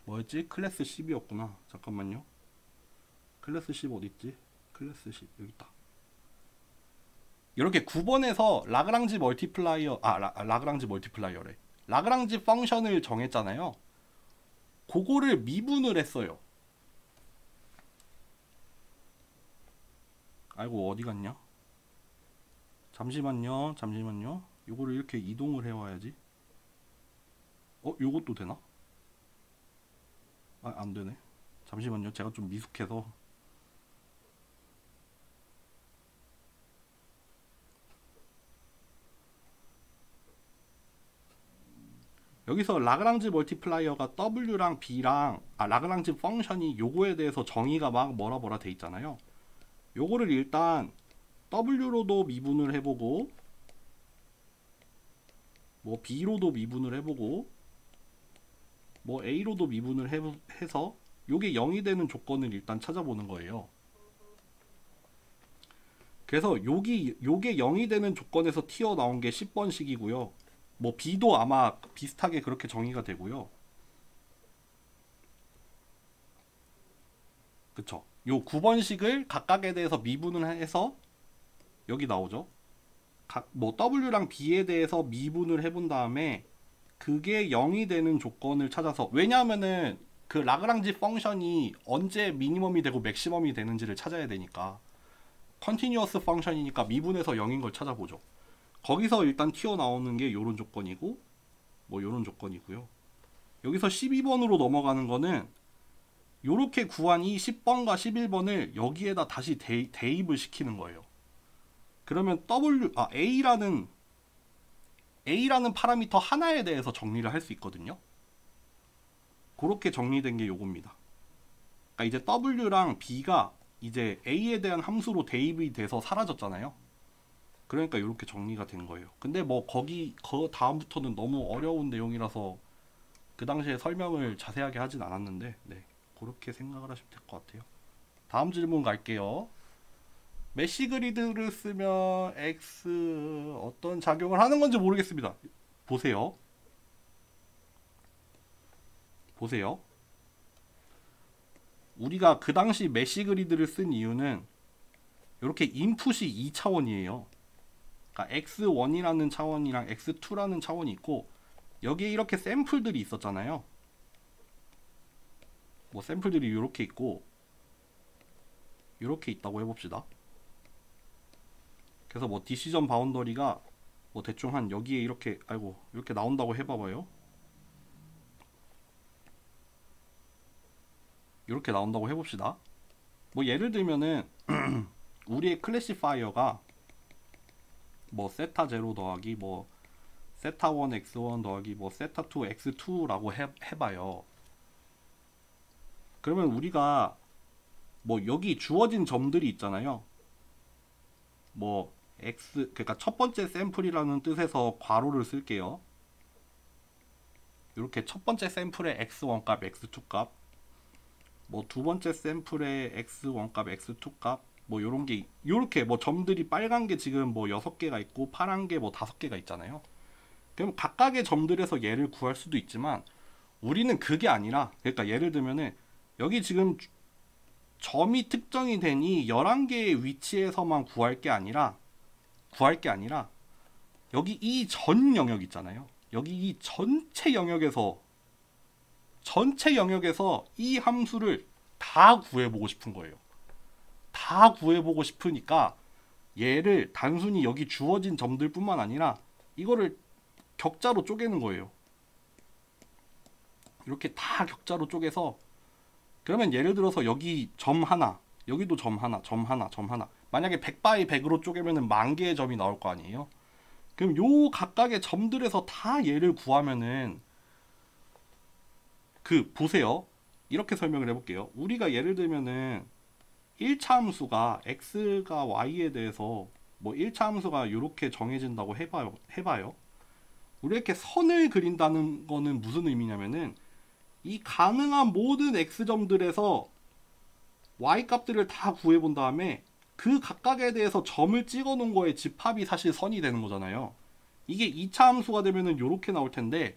뭐였지? 클래스 10이었구나. 잠깐만요. 클래스 10 어딨지? 클래스 10 여기 있다. 이렇게 9번에서 라그랑지 멀티플라이어래. 라그랑지 펑션을 정했잖아요. 그거를 미분을 했어요. 아이고 어디 갔냐? 잠시만요. 요거를 이렇게 이동을 해와야지. 요것도 되나? 안 되네. 잠시만요. 제가 좀 미숙해서. 여기서 라그랑지 멀티플라이어가 W랑 B랑 라그랑지 펑션이 요거에 대해서 정의가 막 뭐라 돼 있잖아요. 요거를 일단 W로도 미분을 해보고 뭐 B로도 미분을 해보고 뭐 A로도 미분을 해서 요게 0이 되는 조건을 일단 찾아보는 거예요. 그래서 요게 0이 되는 조건에서 튀어나온 게 10번식이고요. 뭐 B도 아마 비슷하게 그렇게 정의가 되고요. 그쵸? 요 9번식을 각각에 대해서 미분을 해서 여기 나오죠. 뭐 W랑 B에 대해서 미분을 해본 다음에 그게 0이 되는 조건을 찾아서 왜냐하면은 그 라그랑지 펑션이 언제 미니멈이 되고 맥시멈이 되는지를 찾아야 되니까 컨티뉴어스 펑션이니까 미분해서 0인 걸 찾아보죠. 거기서 일단 튀어나오는 게 요런 조건이고 뭐 요런 조건이고요. 여기서 12번으로 넘어가는 거는 요렇게 구한 이 10번과 11번을 여기에다 다시 대입을 시키는 거예요. 그러면 A라는 A라는 파라미터 하나에 대해서 정리를 할 수 있거든요. 그렇게 정리된 게 요겁니다. 그러니까 이제 W랑 B가 이제 A에 대한 함수로 대입이 돼서 사라졌잖아요. 그러니까 이렇게 정리가 된 거예요. 근데 뭐 그 다음부터는 너무 어려운 내용이라서 그 당시에 설명을 자세하게 하진 않았는데, 네, 그렇게 생각을 하시면 될 것 같아요. 다음 질문 갈게요. 메쉬 그리드를 쓰면 X 어떤 작용을 하는 건지 모르겠습니다. 보세요. 보세요. 우리가 그 당시 메쉬 그리드를 쓴 이유는 이렇게 인풋이 2차원이에요. 그러니까 X1이라는 차원이랑 X2라는 차원이 있고, 여기에 이렇게 샘플들이 있었잖아요. 뭐 샘플들이 이렇게 있고 이렇게 있다고 해봅시다. 그래서 뭐 디시전 바운더리가 뭐 대충 한 여기에 이렇게 이렇게 나온다고 해봐봐요. 이렇게 나온다고 해봅시다. 뭐 예를 들면은 우리의 클래시파이어가 뭐 세타 0 더하기 뭐 세타 1 x1 더하기 뭐 세타 2 x2라고 해봐요. 그러면 우리가 뭐 여기 주어진 점들이 있잖아요. 뭐 x, 그러니까 첫 번째 샘플이라는 뜻에서 괄호를 쓸게요. 이렇게 첫 번째 샘플의 x1 값, x2 값, 뭐 두 번째 샘플의 x1 값, x2 값, 뭐 요런 게 요렇게 뭐 점들이 빨간 게 지금 뭐 6개가 있고 파란 게 뭐 5개가 있잖아요. 그럼 각각의 점들에서 얘를 구할 수도 있지만 우리는 그게 아니라, 그러니까 예를 들면은 여기 지금 점이 특정이 되니 11개의 위치에서만 구할 게 아니라 여기 이 전 영역 있잖아요. 여기 이 전체 영역에서 이 함수를 다 구해보고 싶은 거예요. 다 구해보고 싶으니까 얘를 단순히 여기 주어진 점들 뿐만 아니라 이거를 격자로 쪼개는 거예요. 이렇게 다 격자로 쪼개서, 그러면 예를 들어서 여기 점 하나, 여기도 점 하나, 점 하나, 점 하나. 만약에 100 x 100으로 쪼개면은 10,000개의 점이 나올 거 아니에요. 그럼 요 각각의 점들에서 다 얘를 구하면은, 보세요. 이렇게 설명을 해볼게요. 우리가 예를 들면은 1차 함수가 x가 y에 대해서 뭐 1차 함수가 이렇게 정해진다고 해봐요. 우리 이렇게 선을 그린다는 거는 무슨 의미냐면은 이 가능한 모든 x점들에서 y 값들을 다 구해본 다음에 그 각각에 대해서 점을 찍어 놓은 거에 집합이 사실 선이 되는 거잖아요. 이게 2차 함수가 되면은 이렇게 나올 텐데,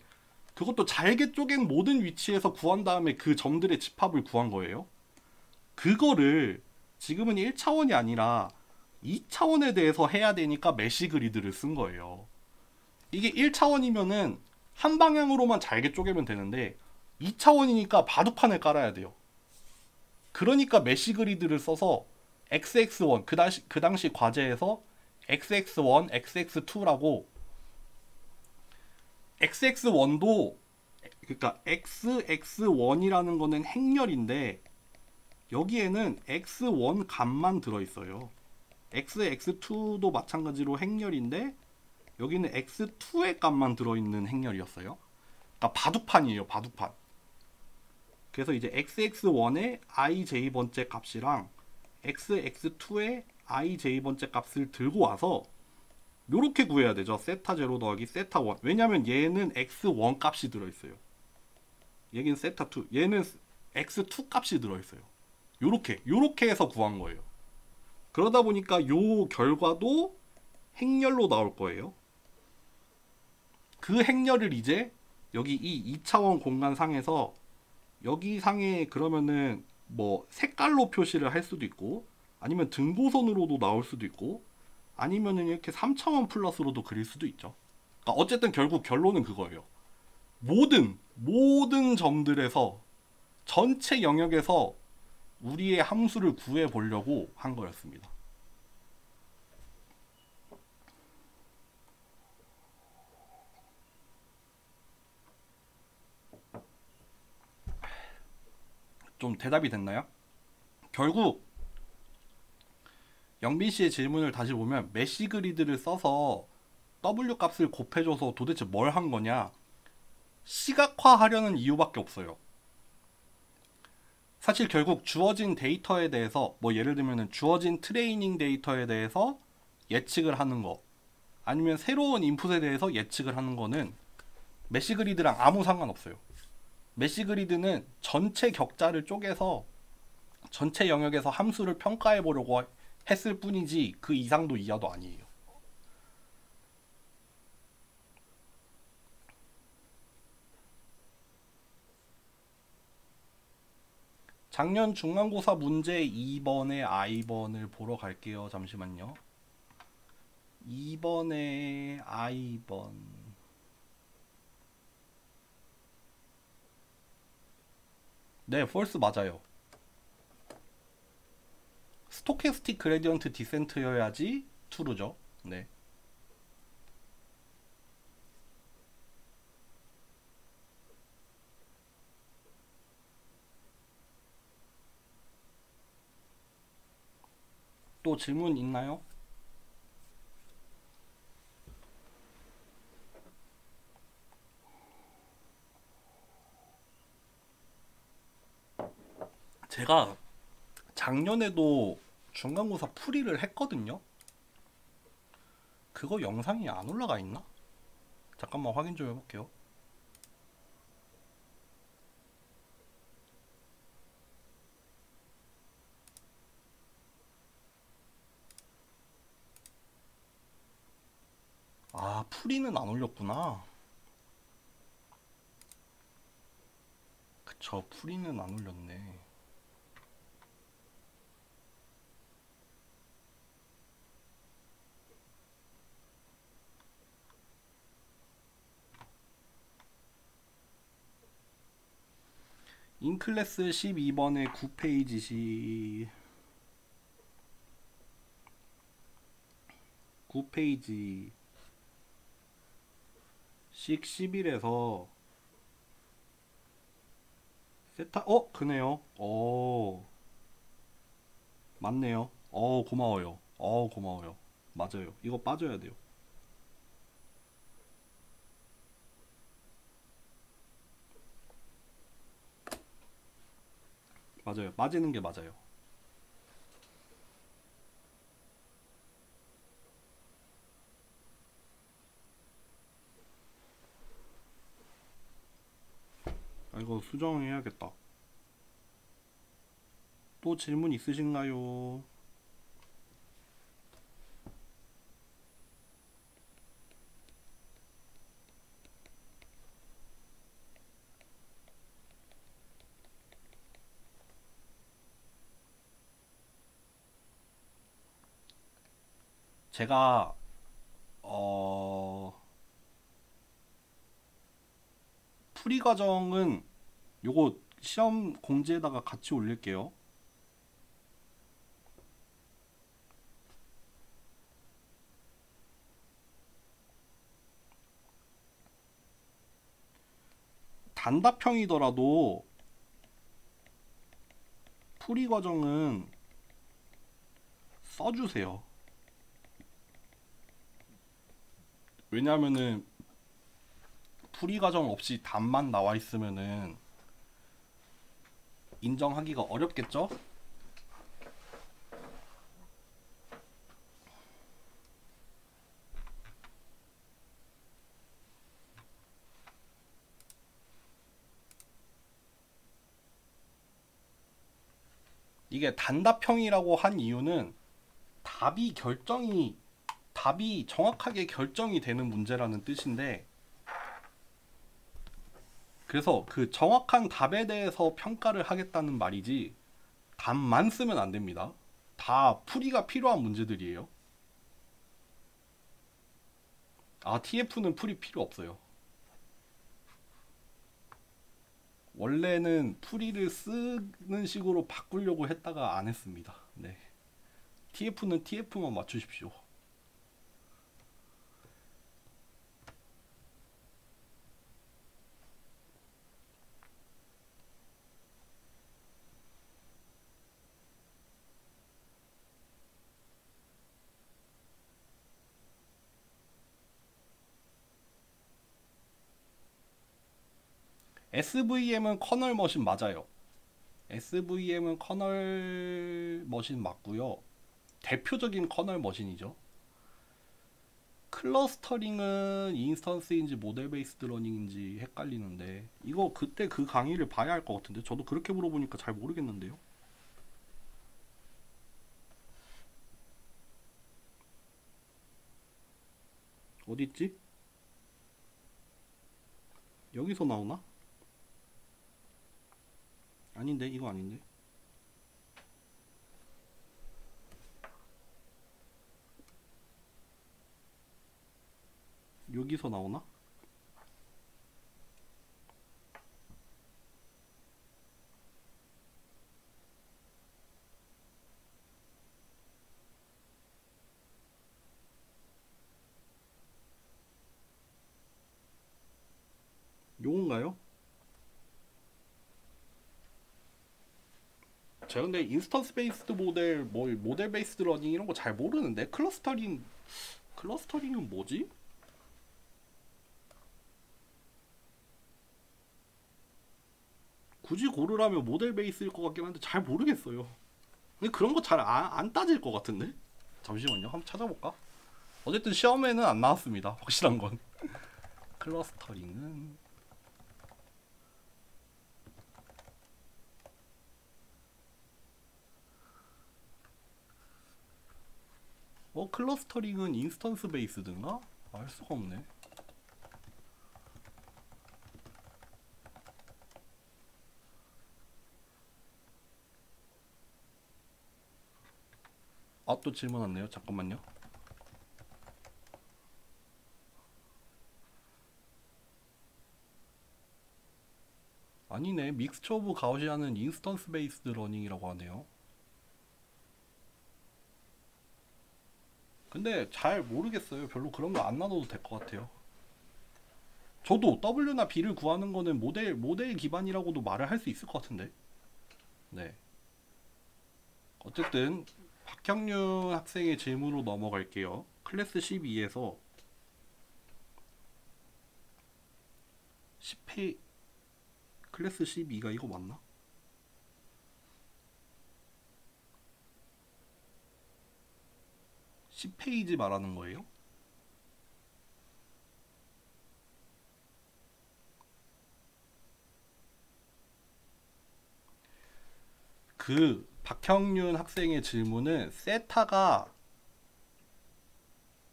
그것도 잘게 쪼갠 모든 위치에서 구한 다음에 그 점들의 집합을 구한 거예요. 그거를 지금은 1차원이 아니라 2차원에 대해서 해야 되니까 메쉬 그리드를 쓴 거예요. 이게 1차원이면은 한 방향으로만 잘게 쪼개면 되는데 2차원이니까 바둑판을 깔아야 돼요. 그러니까 메쉬 그리드를 써서 XX1, 그 당시 과제에서 XX1, XX2라고, XX1도 그러니까 XX1이라는 거는 행렬인데 여기에는 X1 값만 들어있어요. X2도 마찬가지로 행렬인데 여기는 X2의 값만 들어있는 행렬이었어요. 그러니까 바둑판이에요, 바둑판. 그래서 이제 XX1의 ij번째 값이랑 XX2의 ij번째 값을 들고 와서 요렇게 구해야 되죠. 세타 0 더하기 세타 1. 왜냐면 얘는 x1 값이 들어있어요. 얘는 세타 2. 얘는 x2 값이 들어있어요. 요렇게 해서 구한 거예요. 그러다 보니까 요 결과도 행렬로 나올 거예요. 그 행렬을 이제 여기 이 2차원 공간상에서 여기 상에 그러면은 뭐 색깔로 표시를 할 수도 있고 아니면 등고선으로도 나올 수도 있고 아니면은 이렇게 3차원 플러스로도 그릴 수도 있죠. 그러니까 어쨌든 결국 결론은 그거예요. 모든 점들에서 전체 영역에서 우리의 함수를 구해 보려고 한 거였습니다. 좀 대답이 됐나요? 결국 영빈 씨의 질문을 다시 보면 메쉬 그리드를 써서 W 값을 곱해줘서 도대체 뭘 한 거냐? 시각화하려는 이유밖에 없어요. 사실 결국 주어진 데이터에 대해서 뭐 예를 들면 주어진 트레이닝 데이터에 대해서 예측을 하는 거, 아니면 새로운 인풋에 대해서 예측을 하는 거는 메시그리드랑 아무 상관없어요. 메시그리드는 전체 격자를 쪼개서 전체 영역에서 함수를 평가해 보려고 했을 뿐이지 그 이상도 이하도 아니에요. 작년 중간고사 문제 2번의 I번을 보러 갈게요. 잠시만요. 2번의 I번. 네, false 맞아요. 스토캐스틱 그레디언트 디센트여야지 true죠. 네. 또 질문 있나요? 제가 작년에도 중간고사 풀이를 했거든요. 그거 영상이 안 올라가 있나? 잠깐만 확인 좀 해볼게요. 아, 풀이는 안 올렸구나. 그쵸, 풀이는 안 올렸네. 인클래스 12번에 9페이지 9페이지 11에서 세타 그네요. 맞네요. 고마워요. 고마워요. 맞아요. 이거 빠져야 돼요. 맞아요. 빠지는 게 맞아요. 이거 수정해야겠다. 또 질문 있으신가요? 제가 풀이 과정은 요거 시험 공지에다가 같이 올릴게요. 단답형이더라도 풀이 과정은 써주세요. 왜냐면은 풀이 과정 없이 답만 나와 있으면은 인정하기가 어렵겠죠? 이게 단답형이라고 한 이유는 답이 정확하게 결정이 되는 문제라는 뜻인데, 그래서 그 정확한 답에 대해서 평가를 하겠다는 말이지 답만 쓰면 안 됩니다. 다 풀이가 필요한 문제들이에요. TF는 풀이 필요 없어요. 원래는 풀이를 쓰는 식으로 바꾸려고 했다가 안 했습니다. 네. TF는 TF만 맞추십시오. SVM은 커널 머신 맞아요. SVM은 커널 머신 맞고요. 대표적인 커널 머신이죠. 클러스터링은 인스턴스인지 모델 베이스드 러닝인지 헷갈리는데 이거 그때 그 강의를 봐야 할 것 같은데 저도 그렇게 물어보니까 잘 모르겠는데요. 어딨지? 여기서 나오나? 아닌데 이거 아닌데 여기서 나오나? 요건가요? 제가 근데 인스턴스 베이스드 모델 모델 베이스드 러닝 이런 거 잘 모르는데 클러스터링은 뭐지? 굳이 고르라면 모델 베이스일 것 같긴 한데 잘 모르겠어요. 근데 그런 거 잘 안 따질 것 같은데? 잠시만요. 한번 찾아볼까? 어쨌든 시험에는 안 나왔습니다. 확실한 건. 클러스터링은 클러스터링은 인스턴스 베이스든가? 알 수가 없네. 아, 또 질문 왔네요. 잠깐만요. 아니네. 믹스처 오브 가우시안은 인스턴스 베이스드 러닝이라고 하네요. 근데 잘 모르겠어요. 별로 그런 거 안 나눠도 될 것 같아요. 저도 W나 B를 구하는 거는 모델 기반이라고도 말을 할 수 있을 것 같은데. 네. 어쨌든 박형윤 학생의 질문으로 넘어갈게요. 클래스 12에서 10페이 클래스 12가 이거 맞나? 십 페이지 말하는 거예요? 그 박형윤 학생의 질문은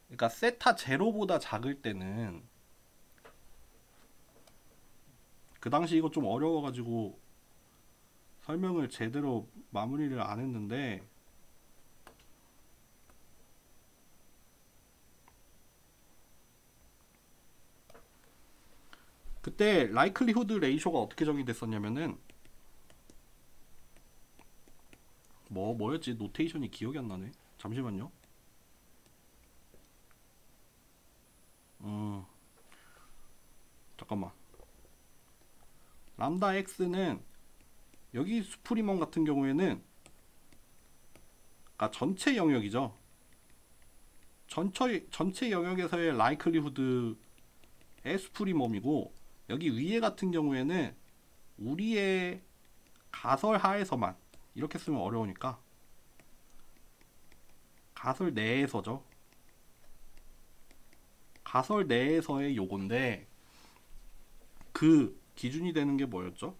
그러니까 세타 제로보다 작을 때는 그 당시 이거 좀 어려워가지고 설명을 제대로 마무리를 안 했는데 그때 라이클리후드 레이쇼가 어떻게 정의됐었냐면은 뭐였지? 노테이션이 기억이 안 나네. 잠시만요. 잠깐만. 람다 x는 여기 수프리멈 같은 경우에는 그러니까 전체 영역이죠. 전체 영역에서의 라이클리후드의 수프리멈이고 여기 위에 같은 경우에는 우리의 가설 하에서만 이렇게 쓰면 어려우니까 가설 내에서죠. 가설 내에서의 요건데 그 기준이 되는 게 뭐였죠?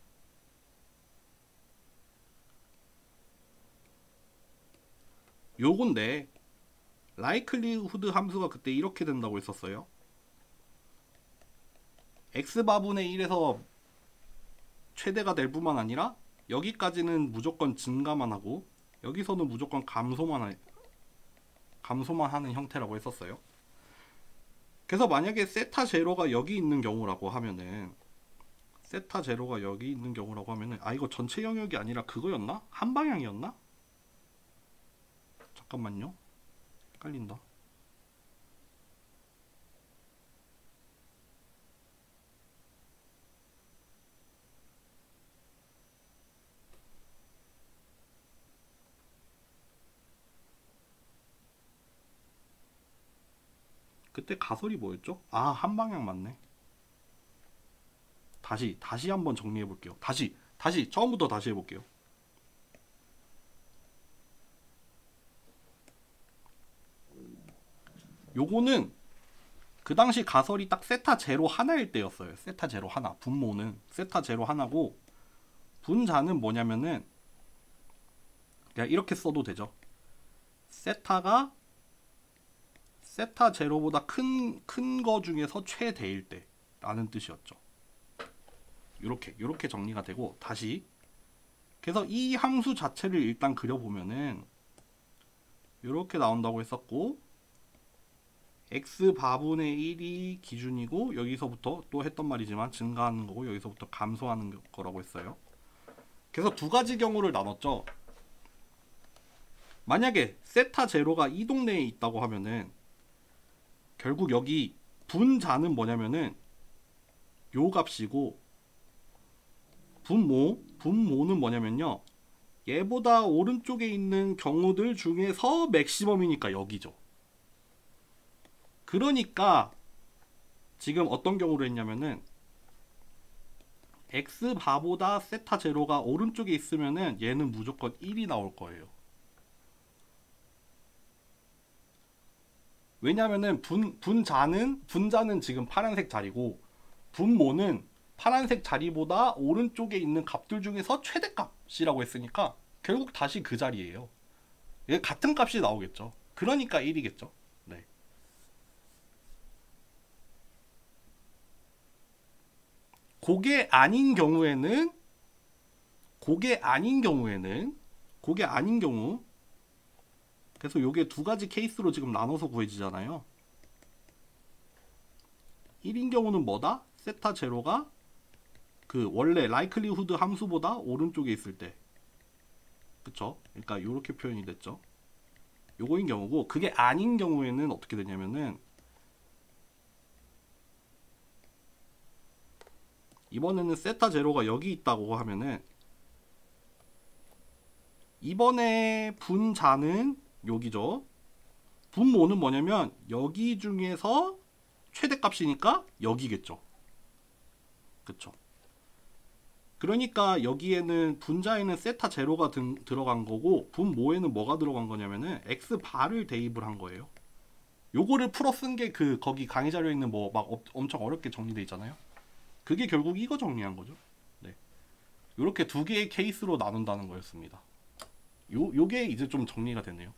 요건데 라이클리후드 함수가 그때 이렇게 된다고 했었어요. x바분의 1에서 최대가 될 뿐만 아니라 여기까지는 무조건 증가만 하고 여기서는 무조건 감소만 하는 형태라고 했었어요. 그래서 만약에 세타 제로가 여기 있는 경우라고 하면은 아 이거 전체 영역이 아니라 그거였나? 한 방향이었나? 잠깐만요. 헷갈린다. 그때 가설이 뭐였죠? 아, 한 방향 맞네. 다시 한번 정리해 볼게요. 다시 처음부터 다시 해볼게요. 요거는 그 당시 가설이 딱 세타 제로 하나일 때였어요. 세타 제로 하나. 분모는 세타 제로 하나고, 분자는 뭐냐면은 그냥 이렇게 써도 되죠. 세타가 세타 제로보다 큰 거 중에서 최대일 때 라는 뜻이었죠. 요렇게 정리가 되고, 다시 그래서 이 함수 자체를 일단 그려보면은 요렇게 나온다고 했었고, x 바분의 1이 기준이고, 여기서부터 또 했던 말이지만 증가하는 거고, 여기서부터 감소하는 거라고 했어요. 그래서 두 가지 경우를 나눴죠. 만약에 세타 제로가 이 동네에 있다고 하면은 결국 여기 분자는 요 값이고, 분모는 뭐냐면요, 얘보다 오른쪽에 있는 경우들 중에서 맥시멈이니까 여기죠. 그러니까 지금 어떤 경우를 했냐면은 x 바보다 세타 제로가 오른쪽에 있으면은 얘는 무조건 1이 나올 거예요. 왜냐면은 분자는 지금 파란색 자리고, 분모는 파란색 자리보다 오른쪽에 있는 값들 중에서 최대값이라고 했으니까 결국 다시 그 자리예요. 얘 같은 값이 나오겠죠. 그러니까 1이겠죠. 네. 그게 아닌 경우, 그래서 요게 두 가지 케이스로 지금 나눠서 구해지잖아요. 1인 경우는 뭐다? 세타 제로가 그 원래 라이클리후드 함수보다 오른쪽에 있을 때, 그쵸? 그러니까 요렇게 표현이 됐죠. 요거인 경우고, 그게 아닌 경우에는 어떻게 되냐면은, 이번에는 세타 제로가 여기 있다고 하면은, 이번에 분자는 여기죠. 분모는 뭐냐면 여기 중에서 최대값이니까 여기겠죠. 그쵸? 그러니까 여기에는 분자에는 세타 제로가 들어간 거고, 분모에는 뭐가 들어간 거냐면은 x 바를 대입을 한 거예요. 요거를 풀어 쓴 게 그 거기 강의 자료에 있는 뭐 막 엄청 어렵게 정리돼 있잖아요. 그게 결국 이거 정리한 거죠. 네. 요렇게 두 개의 케이스로 나눈다는 거였습니다. 요게 이제 좀 정리가 되네요.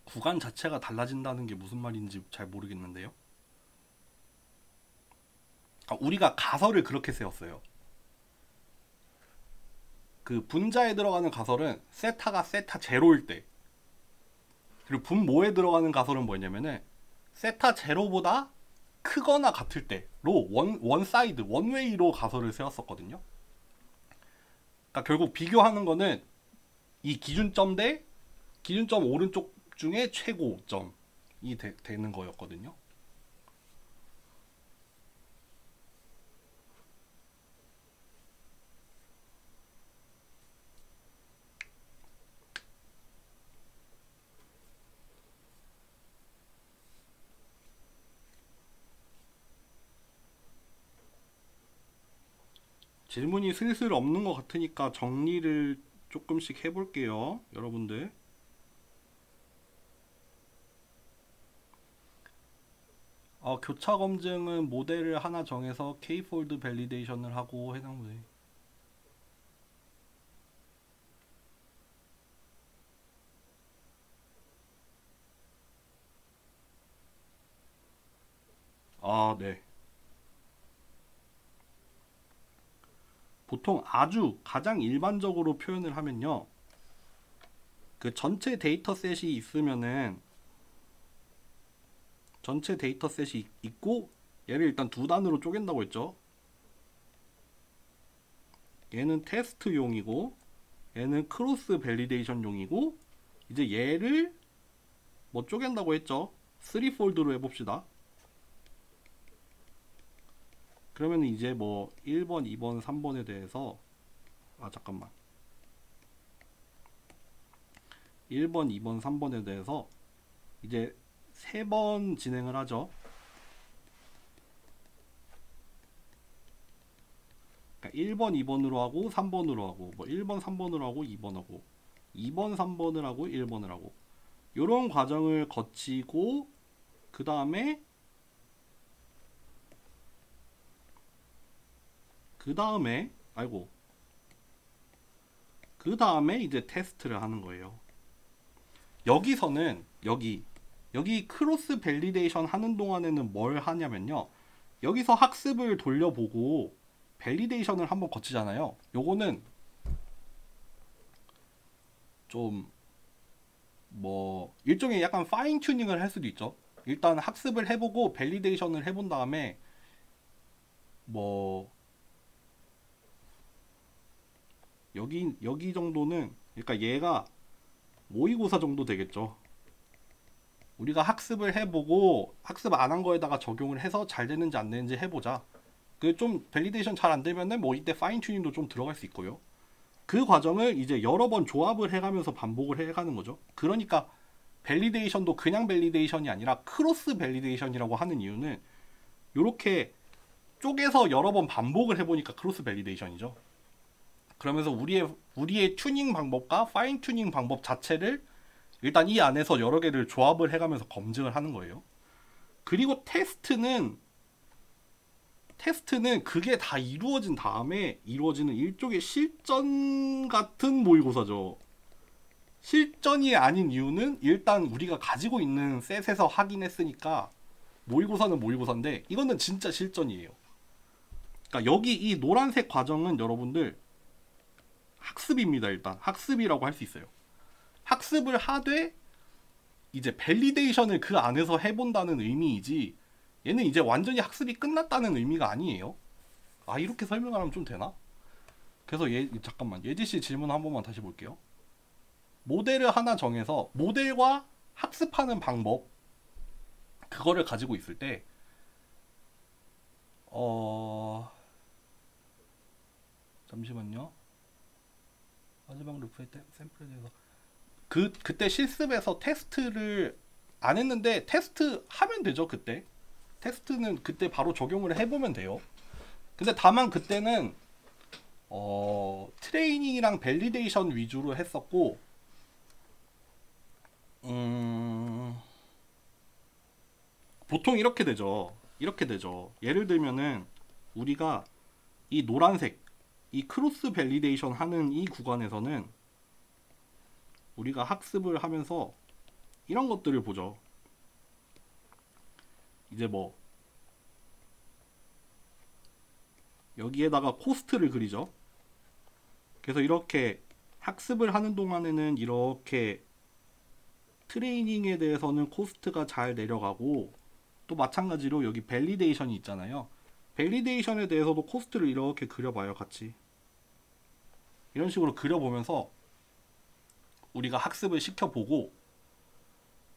구간 자체가 달라진다는 게 무슨 말인지 잘 모르겠는데요. 우리가 가설을 그렇게 세웠어요. 그 분자에 들어가는 가설은 세타가 세타 제로일 때, 그리고 분모에 들어가는 가설은 뭐냐면은 세타 제로보다 크거나 같을 때로 원사이드, 원웨이로 가설을 세웠었거든요. 그러니까 결국 비교하는 거는 이 기준점 대 기준점 오른쪽 중에 최고점이 되는 거였거든요. 질문이 슬슬 없는 것 같으니까 정리를 조금씩 해볼게요, 여러분들. 교차 검증은 모델을 하나 정해서 K-폴드 밸리데이션을 하고 해당 모델. 네. 보통 아주 가장 일반적으로 표현을 하면요, 그 전체 데이터셋이 있으면은, 전체 데이터셋이 있고 얘를 일단 두 단으로 쪼갠다고 했죠. 얘는 테스트용이고 얘는 크로스 밸리데이션용이고, 이제 얘를 뭐 쪼갠다고 했죠. 3폴드로 해봅시다. 그러면 이제 뭐 1번, 2번, 3번에 대해서 잠깐만. 1번, 2번, 3번에 대해서 이제 3번 진행을 하죠. 그러니까 1번, 2번으로 하고 3번으로 하고 뭐 1번, 3번으로 하고 2번 하고 2번, 3번을 하고 1번을 하고 요런 과정을 거치고 그 다음에 아이고 그 다음에 이제 테스트를 하는 거예요. 여기서는 여기 크로스 밸리데이션 하는 동안에는 뭘 하냐면요. 여기서 학습을 돌려보고 밸리데이션을 한번 거치잖아요. 요거는 좀 뭐 일종의 약간 파인 튜닝을 할 수도 있죠. 일단 학습을 해보고 밸리데이션을 해본 다음에 뭐 여기 정도는 그러니까 얘가 모의고사 정도 되겠죠. 우리가 학습을 해보고 학습 안 한 거에다가 적용을 해서 잘 되는지 안 되는지 해보자. 그 좀 밸리데이션 잘 안 되면은 뭐 이때 파인 튜닝도 좀 들어갈 수 있고요. 그 과정을 이제 여러 번 조합을 해가면서 반복을 해가는 거죠. 그러니까 밸리데이션도 그냥 밸리데이션이 아니라 크로스 밸리데이션이라고 하는 이유는 이렇게 쪼개서 여러 번 반복을 해보니까 크로스 밸리데이션이죠. 그러면서 우리의 튜닝 방법과 파인 튜닝 방법 자체를 일단 이 안에서 여러 개를 조합을 해가면서 검증을 하는 거예요. 그리고 테스트는 그게 다 이루어진 다음에 이루어지는 일종의 실전 같은 모의고사죠. 실전이 아닌 이유는 일단 우리가 가지고 있는 셋에서 하긴 했으니까 모의고사는 모의고사인데 이거는 진짜 실전이에요. 그러니까 여기 이 노란색 과정은 여러분들 학습입니다. 일단 학습이라고 할 수 있어요. 학습을 하되 이제 밸리데이션을 그 안에서 해본다는 의미이지 얘는 이제 완전히 학습이 끝났다는 의미가 아니에요. 아 이렇게 설명하면 좀 되나? 그래서 잠깐만 예지씨 질문 한 번만 다시 볼게요. 모델을 하나 정해서 모델과 학습하는 방법 그거를 가지고 있을 때 잠시만요. 마지막 루프의 샘플에 대해서 그때 실습에서 테스트를 안 했는데 테스트 하면 되죠. 그때 테스트는 그때 바로 적용을 해보면 돼요. 근데 다만 그때는 트레이닝이랑 밸리데이션 위주로 했었고 보통 이렇게 되죠. 예를 들면은 우리가 이 노란색 이 크로스 밸리데이션 하는 이 구간에서는 우리가 학습을 하면서 이런 것들을 보죠. 이제 뭐 여기에다가 코스트를 그리죠. 그래서 이렇게 학습을 하는 동안에는 이렇게 트레이닝에 대해서는 코스트가 잘 내려가고 또 마찬가지로 여기 밸리데이션이 있잖아요. 밸리데이션에 대해서도 코스트를 이렇게 그려봐요. 같이 이런 식으로 그려보면서 우리가 학습을 시켜보고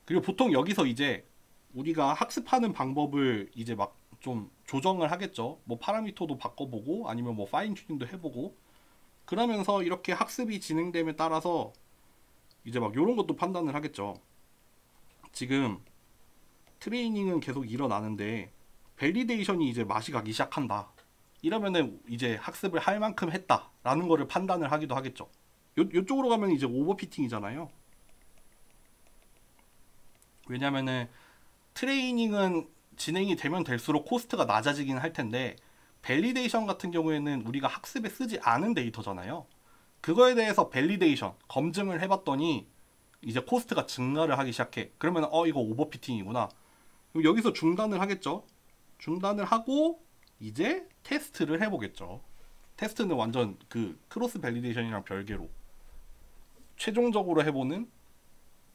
그리고 보통 여기서 이제 우리가 학습하는 방법을 이제 막 좀 조정을 하겠죠. 뭐 파라미터도 바꿔보고 아니면 뭐 파인 튜닝도 해보고 그러면서 이렇게 학습이 진행됨에 따라서 이제 막 이런 것도 판단을 하겠죠. 지금 트레이닝은 계속 일어나는데 밸리데이션이 이제 맛이 가기 시작한다. 이러면은 이제 학습을 할 만큼 했다라는 거를 판단을 하기도 하겠죠. 요쪽으로 가면 이제 오버피팅이잖아요. 왜냐면은 트레이닝은 진행이 되면 될수록 코스트가 낮아지긴 할 텐데 밸리데이션 같은 경우에는 우리가 학습에 쓰지 않은 데이터잖아요. 그거에 대해서 밸리데이션 검증을 해봤더니 이제 코스트가 증가를 하기 시작해. 그러면 이거 오버피팅이구나. 그럼 여기서 중단을 하겠죠. 중단을 하고 이제 테스트를 해보겠죠. 테스트는 완전 그 크로스 밸리데이션이랑 별개로 최종적으로 해보는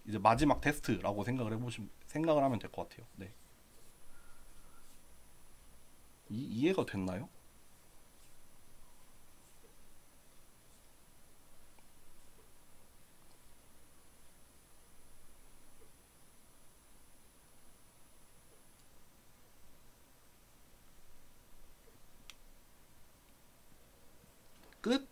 이제 마지막 테스트라고 생각을 하면 될 것 같아요. 네. 이해가 됐나요? 끝?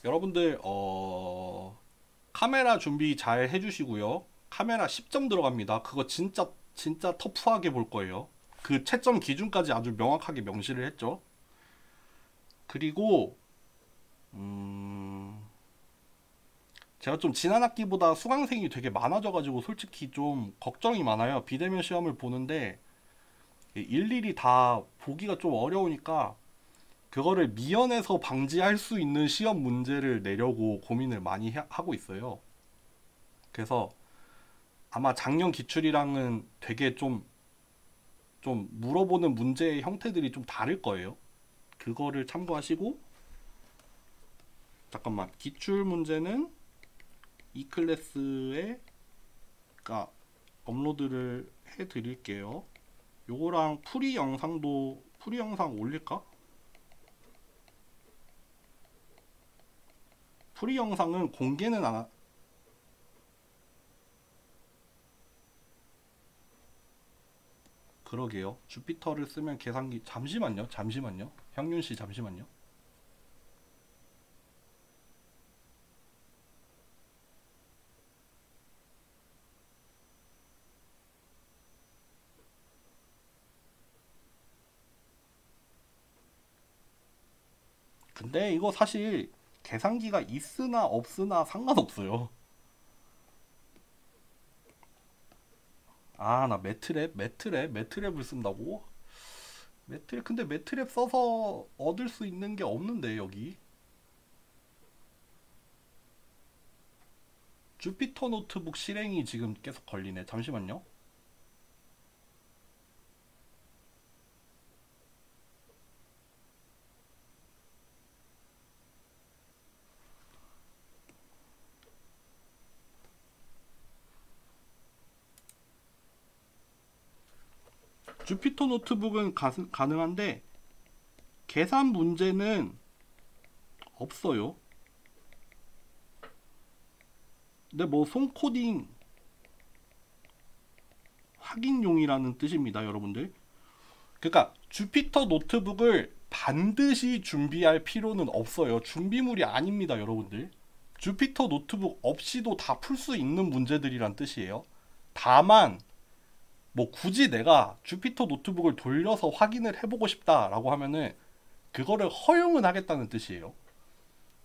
여러분들 카메라 준비 잘 해주시고요. 카메라 10점 들어갑니다. 그거 진짜 진짜 터프하게 볼 거예요. 그 채점 기준까지 아주 명확하게 명시를 했죠. 그리고 제가 좀 지난 학기보다 수강생이 되게 많아져가지고 솔직히 좀 걱정이 많아요. 비대면 시험을 보는데 일일이 다 보기가 좀 어려우니까 그거를 미연에서 방지할 수 있는 시험 문제를 내려고 고민을 많이 하고 있어요. 그래서 아마 작년 기출이랑은 되게 좀 물어보는 문제의 형태들이 좀 다를 거예요. 그거를 참고하시고, 잠깐만, 기출 문제는 이 클래스에 그러니까 업로드를 해 드릴게요. 요거랑 풀이 영상도 풀이 영상 올릴까? 풀이 영상은 공개는 안 그러게요. 주피터를 쓰면 계산기 잠시만요. 형윤 씨 잠시만요. 근데 이거 사실 계산기가 있으나 없으나 상관없어요. 아, 나 매트랩을 쓴다고? 매트랩, 근데 매트랩 써서 얻을 수 있는 게 없는데, 여기. 주피터 노트북 실행이 지금 계속 걸리네. 잠시만요. 주피터 노트북은 가능한데, 계산 문제는 없어요. 근데 뭐, 손코딩 확인용이라는 뜻입니다, 여러분들. 그러니까 주피터 노트북을 반드시 준비할 필요는 없어요. 준비물이 아닙니다, 여러분들. 주피터 노트북 없이도 다 풀 수 있는 문제들이란 뜻이에요. 다만 뭐 굳이 내가 주피터 노트북을 돌려서 확인을 해보고 싶다라고 하면은 그거를 허용은 하겠다는 뜻이에요.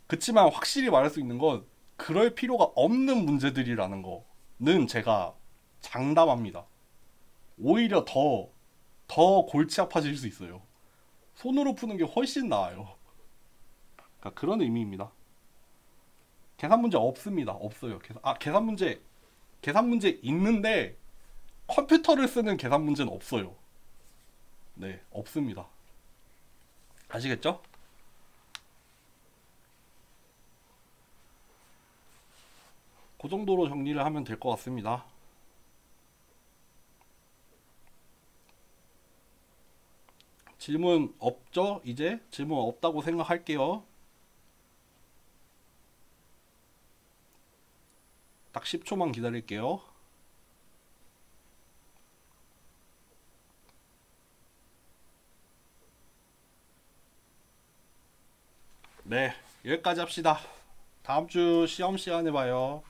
그치만 확실히 말할 수 있는 건 그럴 필요가 없는 문제들이라는 거는 제가 장담합니다. 오히려 더 골치 아파질 수 있어요. 손으로 푸는 게 훨씬 나아요. 그러니까 그런 의미입니다. 계산 문제 없습니다. 없어요. 계산 문제 있는데 컴퓨터를 쓰는 계산 문제는 없어요. 네, 없습니다. 아시겠죠? 그 정도로 정리를 하면 될 것 같습니다. 질문 없죠? 이제 질문 없다고 생각할게요. 딱 10초만 기다릴게요. 네, 여기까지 합시다. 다음 주 시험 시간에 봐요.